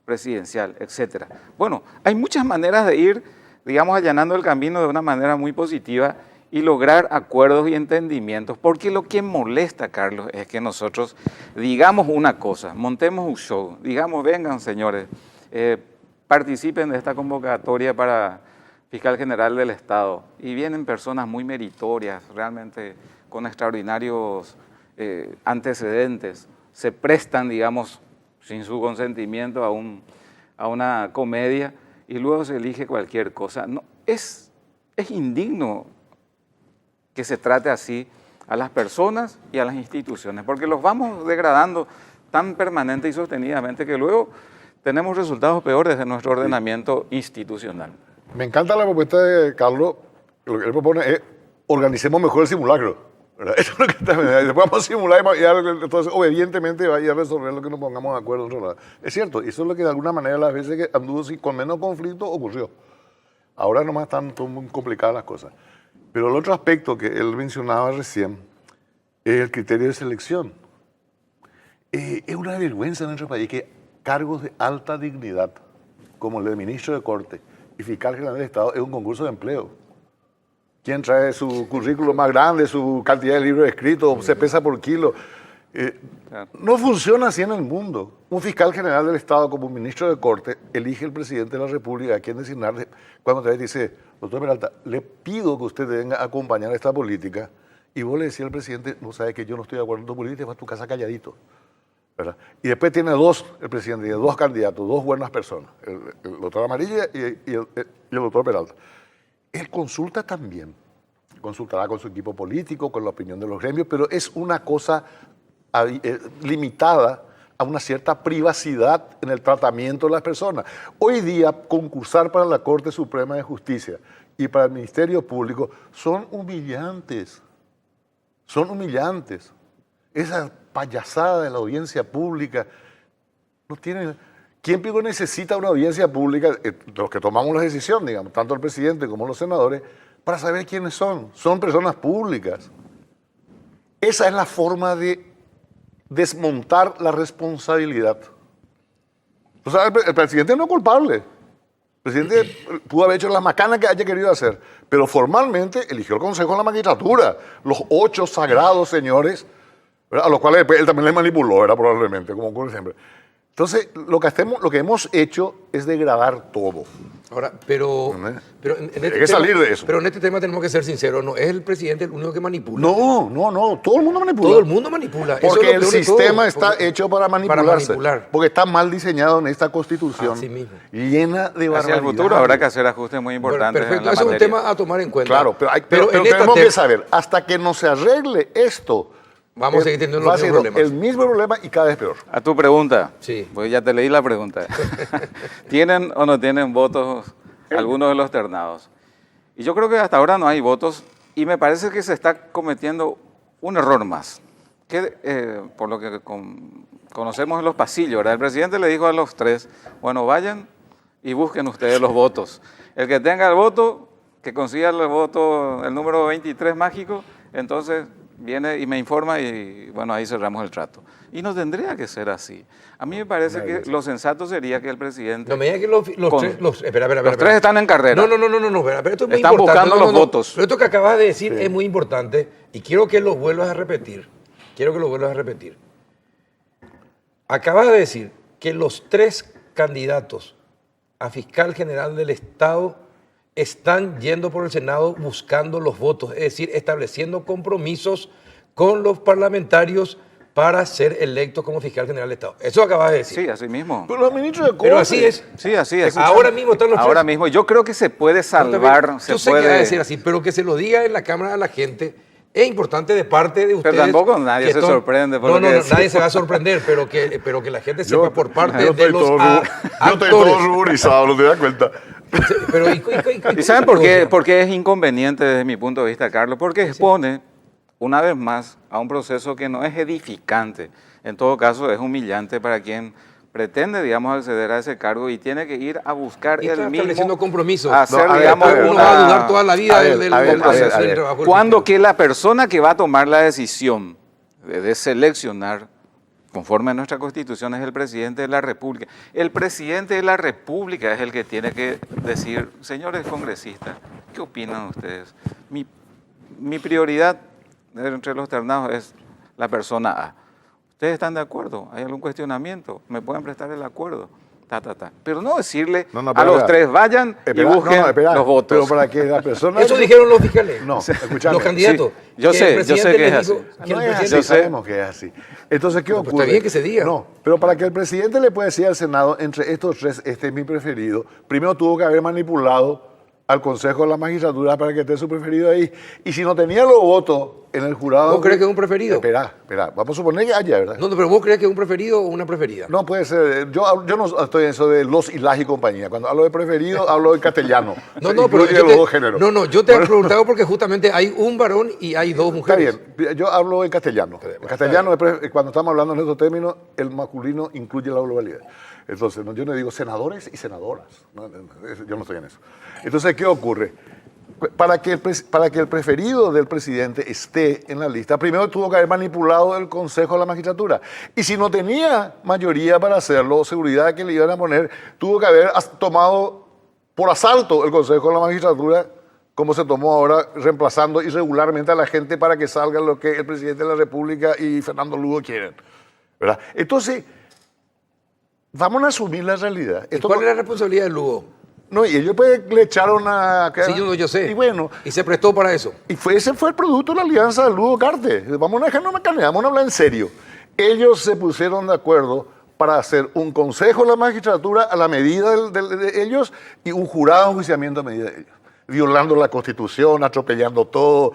presidencial, etcétera. Bueno, hay muchas maneras de ir, digamos, allanando el camino de una manera muy positiva y lograr acuerdos y entendimientos, porque lo que molesta, Carlos, es que nosotros digamos una cosa, montemos un show, digamos, vengan señores, participen de esta convocatoria para fiscal general del Estado, y vienen personas muy meritorias, realmente con extraordinarios antecedentes, se prestan, digamos, sin su consentimiento a una comedia, y luego se elige cualquier cosa. No, es indigno que se trate así a las personas y a las instituciones, porque los vamos degradando tan permanente y sostenidamente que luego tenemos resultados peores de nuestro ordenamiento institucional. Me encanta la propuesta de Carlos. Lo que él propone es organicemos mejor el simulacro, ¿verdad? Eso es lo que está. Después vamos a simular y entonces obedientemente va a ir a resolver lo que nos pongamos de acuerdo. Otro lado. Es cierto, eso es lo que de alguna manera las veces que anduvo con menos conflicto ocurrió. Ahora nomás están muy complicadas las cosas. Pero el otro aspecto que él mencionaba recién es el criterio de selección. Es una vergüenza en nuestro país que cargos de alta dignidad, como el de ministro de Corte y fiscal general del Estado, es un concurso de empleo. ¿Quién trae su currículo más grande, su cantidad de libros escritos, se pesa por kilo? No funciona así en el mundo. Un fiscal general del Estado como un ministro de Corte elige el presidente de la República a quien designarle. Cuando te dice, doctor Peralta, le pido que usted venga a acompañar esta política, y vos le decís al presidente, no sabe que yo no estoy de acuerdo con tu política, vas a tu casa calladito, ¿verdad? Y después tiene el presidente tiene dos candidatos, dos buenas personas, el doctor Amarilla y el doctor Peralta. Él consulta también, consultará con su equipo político, con la opinión de los gremios, pero es una cosa limitada a una cierta privacidad en el tratamiento de las personas. Hoy día, concursar para la Corte Suprema de Justicia y para el Ministerio Público son humillantes. Son humillantes. Esa payasada de la audiencia pública no tiene. ¿Quién pico necesita una audiencia pública? Los que tomamos la decisión, digamos, tanto el presidente como los senadores, para saber quiénes son. Son personas públicas. Esa es la forma de desmontar la responsabilidad. O sea, el presidente no es culpable. El presidente pudo haber hecho las macanas que haya querido hacer, pero formalmente eligió el Consejo de la Magistratura, los 8 sagrados señores, ¿verdad? A los cuales él también les manipuló, ¿verdad? Probablemente, como ocurre siempre. Entonces, lo que hemos hecho es degradar todo. Ahora, pero en este hay que salir de eso. Pero en este tema tenemos que ser sinceros, no es el presidente el único que manipula. No, todo el mundo manipula. Todo el mundo manipula. Porque eso es el sistema está hecho para manipularse. manipular. Porque está mal diseñado en esta Constitución. Así mismo. Llena de barbaridades. Hacia el futuro habrá que hacer ajustes muy importantes. Perfecto, en la ese es un materia. tema a tomar en cuenta. Claro, pero en tenemos que saber, hasta que no se arregle esto, vamos a seguir teniendo va los a ser mismos problemas. el mismo problema y cada vez peor. A tu pregunta, Sí. pues ya te leí la pregunta. ¿Tienen o no tienen votos algunos de los ternados? Y yo creo que hasta ahora no hay votos y me parece que se está cometiendo un error más. Que, por lo que conocemos en los pasillos, ¿verdad? El presidente le dijo a los 3, bueno, vayan y busquen ustedes los votos. El que tenga el voto, que consiga el voto, el número 23 mágico, entonces viene y me informa y bueno, ahí cerramos el trato. Y no tendría que ser así. A mí me parece que lo sensato sería que el presidente... No me digas que los tres... Espera. Los 3 están en carrera. No, espera, esto es muy Están importante. buscando los votos. Pero esto que acabas de decir es muy importante y quiero que lo vuelvas a repetir. Acabas de decir que los 3 candidatos a fiscal general del Estado están yendo por el Senado buscando los votos, es decir, estableciendo compromisos con los parlamentarios para ser electos como fiscal general del Estado. Eso acabas de decir. Sí, así mismo. Pero los ministros de Corte... Pero así es. Sí, así es. Ahora mismo están los Ahora 3. mismo. Yo creo que se puede salvar. Yo sé que va a decir así, pero que se lo diga en la Cámara a la gente es importante de parte de ustedes. Pero tampoco nadie se sorprende por lo que decimos. Nadie se va a sorprender, pero que la gente sepa por parte yo de los yo estoy todo ruborizado, no te das cuenta. Pero, ¿Y saben por qué es inconveniente desde mi punto de vista, Carlos? Porque expone, una vez más, a un proceso que no es edificante. En todo caso, es humillante para quien pretende, digamos, acceder a ese cargo y tiene que ir a buscar y el está mismo... estableciendo compromisos. Hacer, No, a ver, digamos, uno va a dudar toda la vida del proceso del trabajo. Cuando que la persona que va a tomar la decisión de seleccionar conforme a nuestra Constitución, es el presidente de la República. El presidente de la República es el que tiene que decir, señores congresistas, ¿qué opinan ustedes? Mi prioridad entre los ternados es la persona A. ¿Ustedes están de acuerdo? ¿Hay algún cuestionamiento? ¿Me pueden prestar el acuerdo? Pero no decirle a los tres, vayan y busquen los votos. Pero para que la persona... Eso dijeron los fiscales. No, escúchame. Los candidatos. Sí, yo sé que es así. No es así, sabemos que es así. Entonces, ¿qué ocurre? Está bien que se diga. No, pero para que el presidente le pueda decir al Senado, entre estos tres, este es mi preferido, primero tuvo que haber manipulado al Consejo de la Magistratura para que esté su preferido ahí. Y si no tenía los votos en el jurado... ¿Vos crees que es un preferido? Espera, vamos a suponer que haya, ¿verdad? No, pero ¿vos crees que es un preferido o una preferida? No puede ser. Yo no estoy en eso de los y las y compañía. Cuando hablo de preferido, hablo en castellano. No, pero incluye los dos géneros. yo te he preguntado porque justamente hay un varón y hay dos mujeres. Está bien, yo hablo en castellano. En castellano, cuando estamos hablando en estos términos, el masculino incluye la globalidad. Entonces, yo no digo senadores y senadoras. Yo no estoy en eso. Entonces, ¿qué ocurre? Para que el preferido del presidente esté en la lista, primero tuvo que haber manipulado el Consejo de la Magistratura. Y si no tenía mayoría para hacerlo, seguridad que le iban a poner, tuvo que haber tomado por asalto el Consejo de la Magistratura, como se tomó ahora, reemplazando irregularmente a la gente para que salga lo que el presidente de la República y Fernando Lugo quieren, ¿verdad? Entonces, vamos a asumir la realidad. ¿Cuál es la responsabilidad de Lugo? No, y ellos pues, le echaron a... Sí, yo sé. Y bueno... Y se prestó para eso. Y ese fue el producto de la alianza de Lugo Carte. Vamos a dejarnos macanear, vamos a hablar en serio. Ellos se pusieron de acuerdo para hacer un consejo de la magistratura a la medida de ellos y un jurado de enjuiciamiento a medida de ellos. Violando la Constitución, atropellando todo,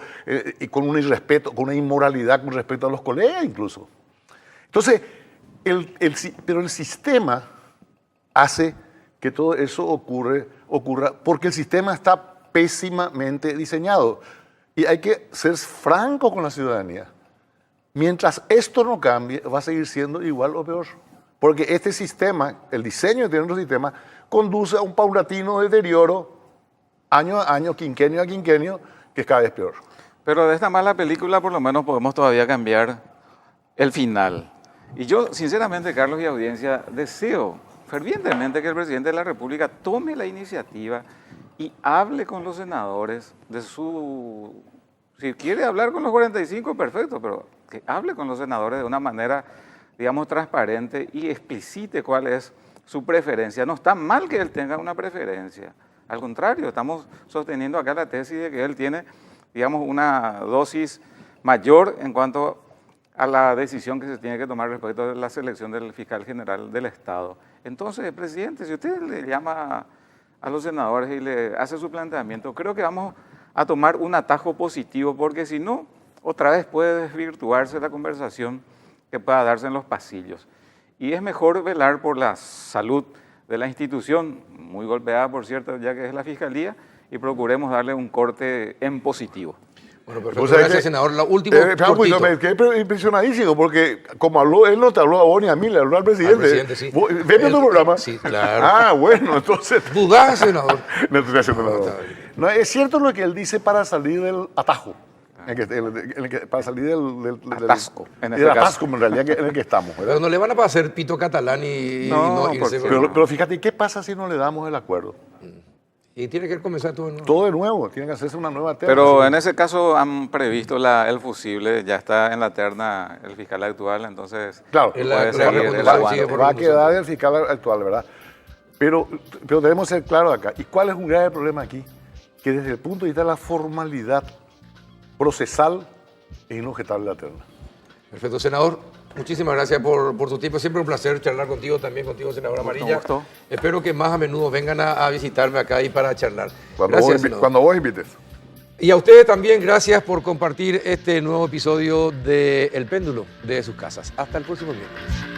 y con un irrespeto, con una inmoralidad con respecto a los colegas incluso. Entonces, pero el sistema hace que todo eso ocurra porque el sistema está pésimamente diseñado. Y hay que ser franco con la ciudadanía. Mientras esto no cambie, va a seguir siendo igual o peor. Porque este sistema, el diseño de nuestro sistema, conduce a un paulatino deterioro año a año, quinquenio a quinquenio, que es cada vez peor. Pero de esta mala película por lo menos podemos todavía cambiar el final. Y yo, sinceramente, Carlos y audiencia, deseo fervientemente que el presidente de la República tome la iniciativa y hable con los senadores de su... Si quiere hablar con los 45, perfecto, pero que hable con los senadores de una manera, digamos, transparente y explicite cuál es su preferencia. No está mal que él tenga una preferencia. Al contrario, estamos sosteniendo acá la tesis de que él tiene, digamos, una dosis mayor en cuanto a la decisión que se tiene que tomar respecto de la selección del fiscal general del Estado. Entonces, presidente, si usted le llama a los senadores y le hace su planteamiento, creo que vamos a tomar un atajo positivo, porque si no, otra vez puede desvirtuarse la conversación que pueda darse en los pasillos. Y es mejor velar por la salud de la institución, muy golpeada, por cierto, ya que es la Fiscalía, y procuremos darle un corte en positivo. Bueno, perfecto. Gracias, senador. La última. Me quedé impresionadísimo porque, como habló, él no te habló a vos ni a mí, le habló al presidente. Al presidente, sí. ¿Ves tu programa? Sí, claro. Ah, bueno, entonces. ¿Dudás, senador? No estoy haciendo nada. No, es cierto lo que él dice para salir del atajo. Para salir del atasco. El atasco, en realidad, en el que estamos. ¿Verdad? Pero no le van a pasar pito catalán y no irse. Pero fíjate, ¿qué pasa si no le damos el acuerdo? Y tiene que comenzar todo de nuevo. Todo de nuevo, tiene que hacerse una nueva terna. Pero en ese caso han previsto el fusible, ya está en la terna el fiscal actual, entonces claro, va a quedar el fiscal actual, ¿verdad? Pero debemos ser claros acá. ¿Y cuál es un grave problema aquí? Que desde el punto de vista de la formalidad procesal es inobjetable la terna. Perfecto, senador. Muchísimas gracias por tu tiempo. Siempre un placer charlar contigo, también contigo, senadora Amarilla. Gusto. Espero que más a menudo vengan a visitarme acá y para charlar. Cuando vos invites. Y a ustedes también, gracias por compartir este nuevo episodio de El Péndulo de sus casas. Hasta el próximo miércoles.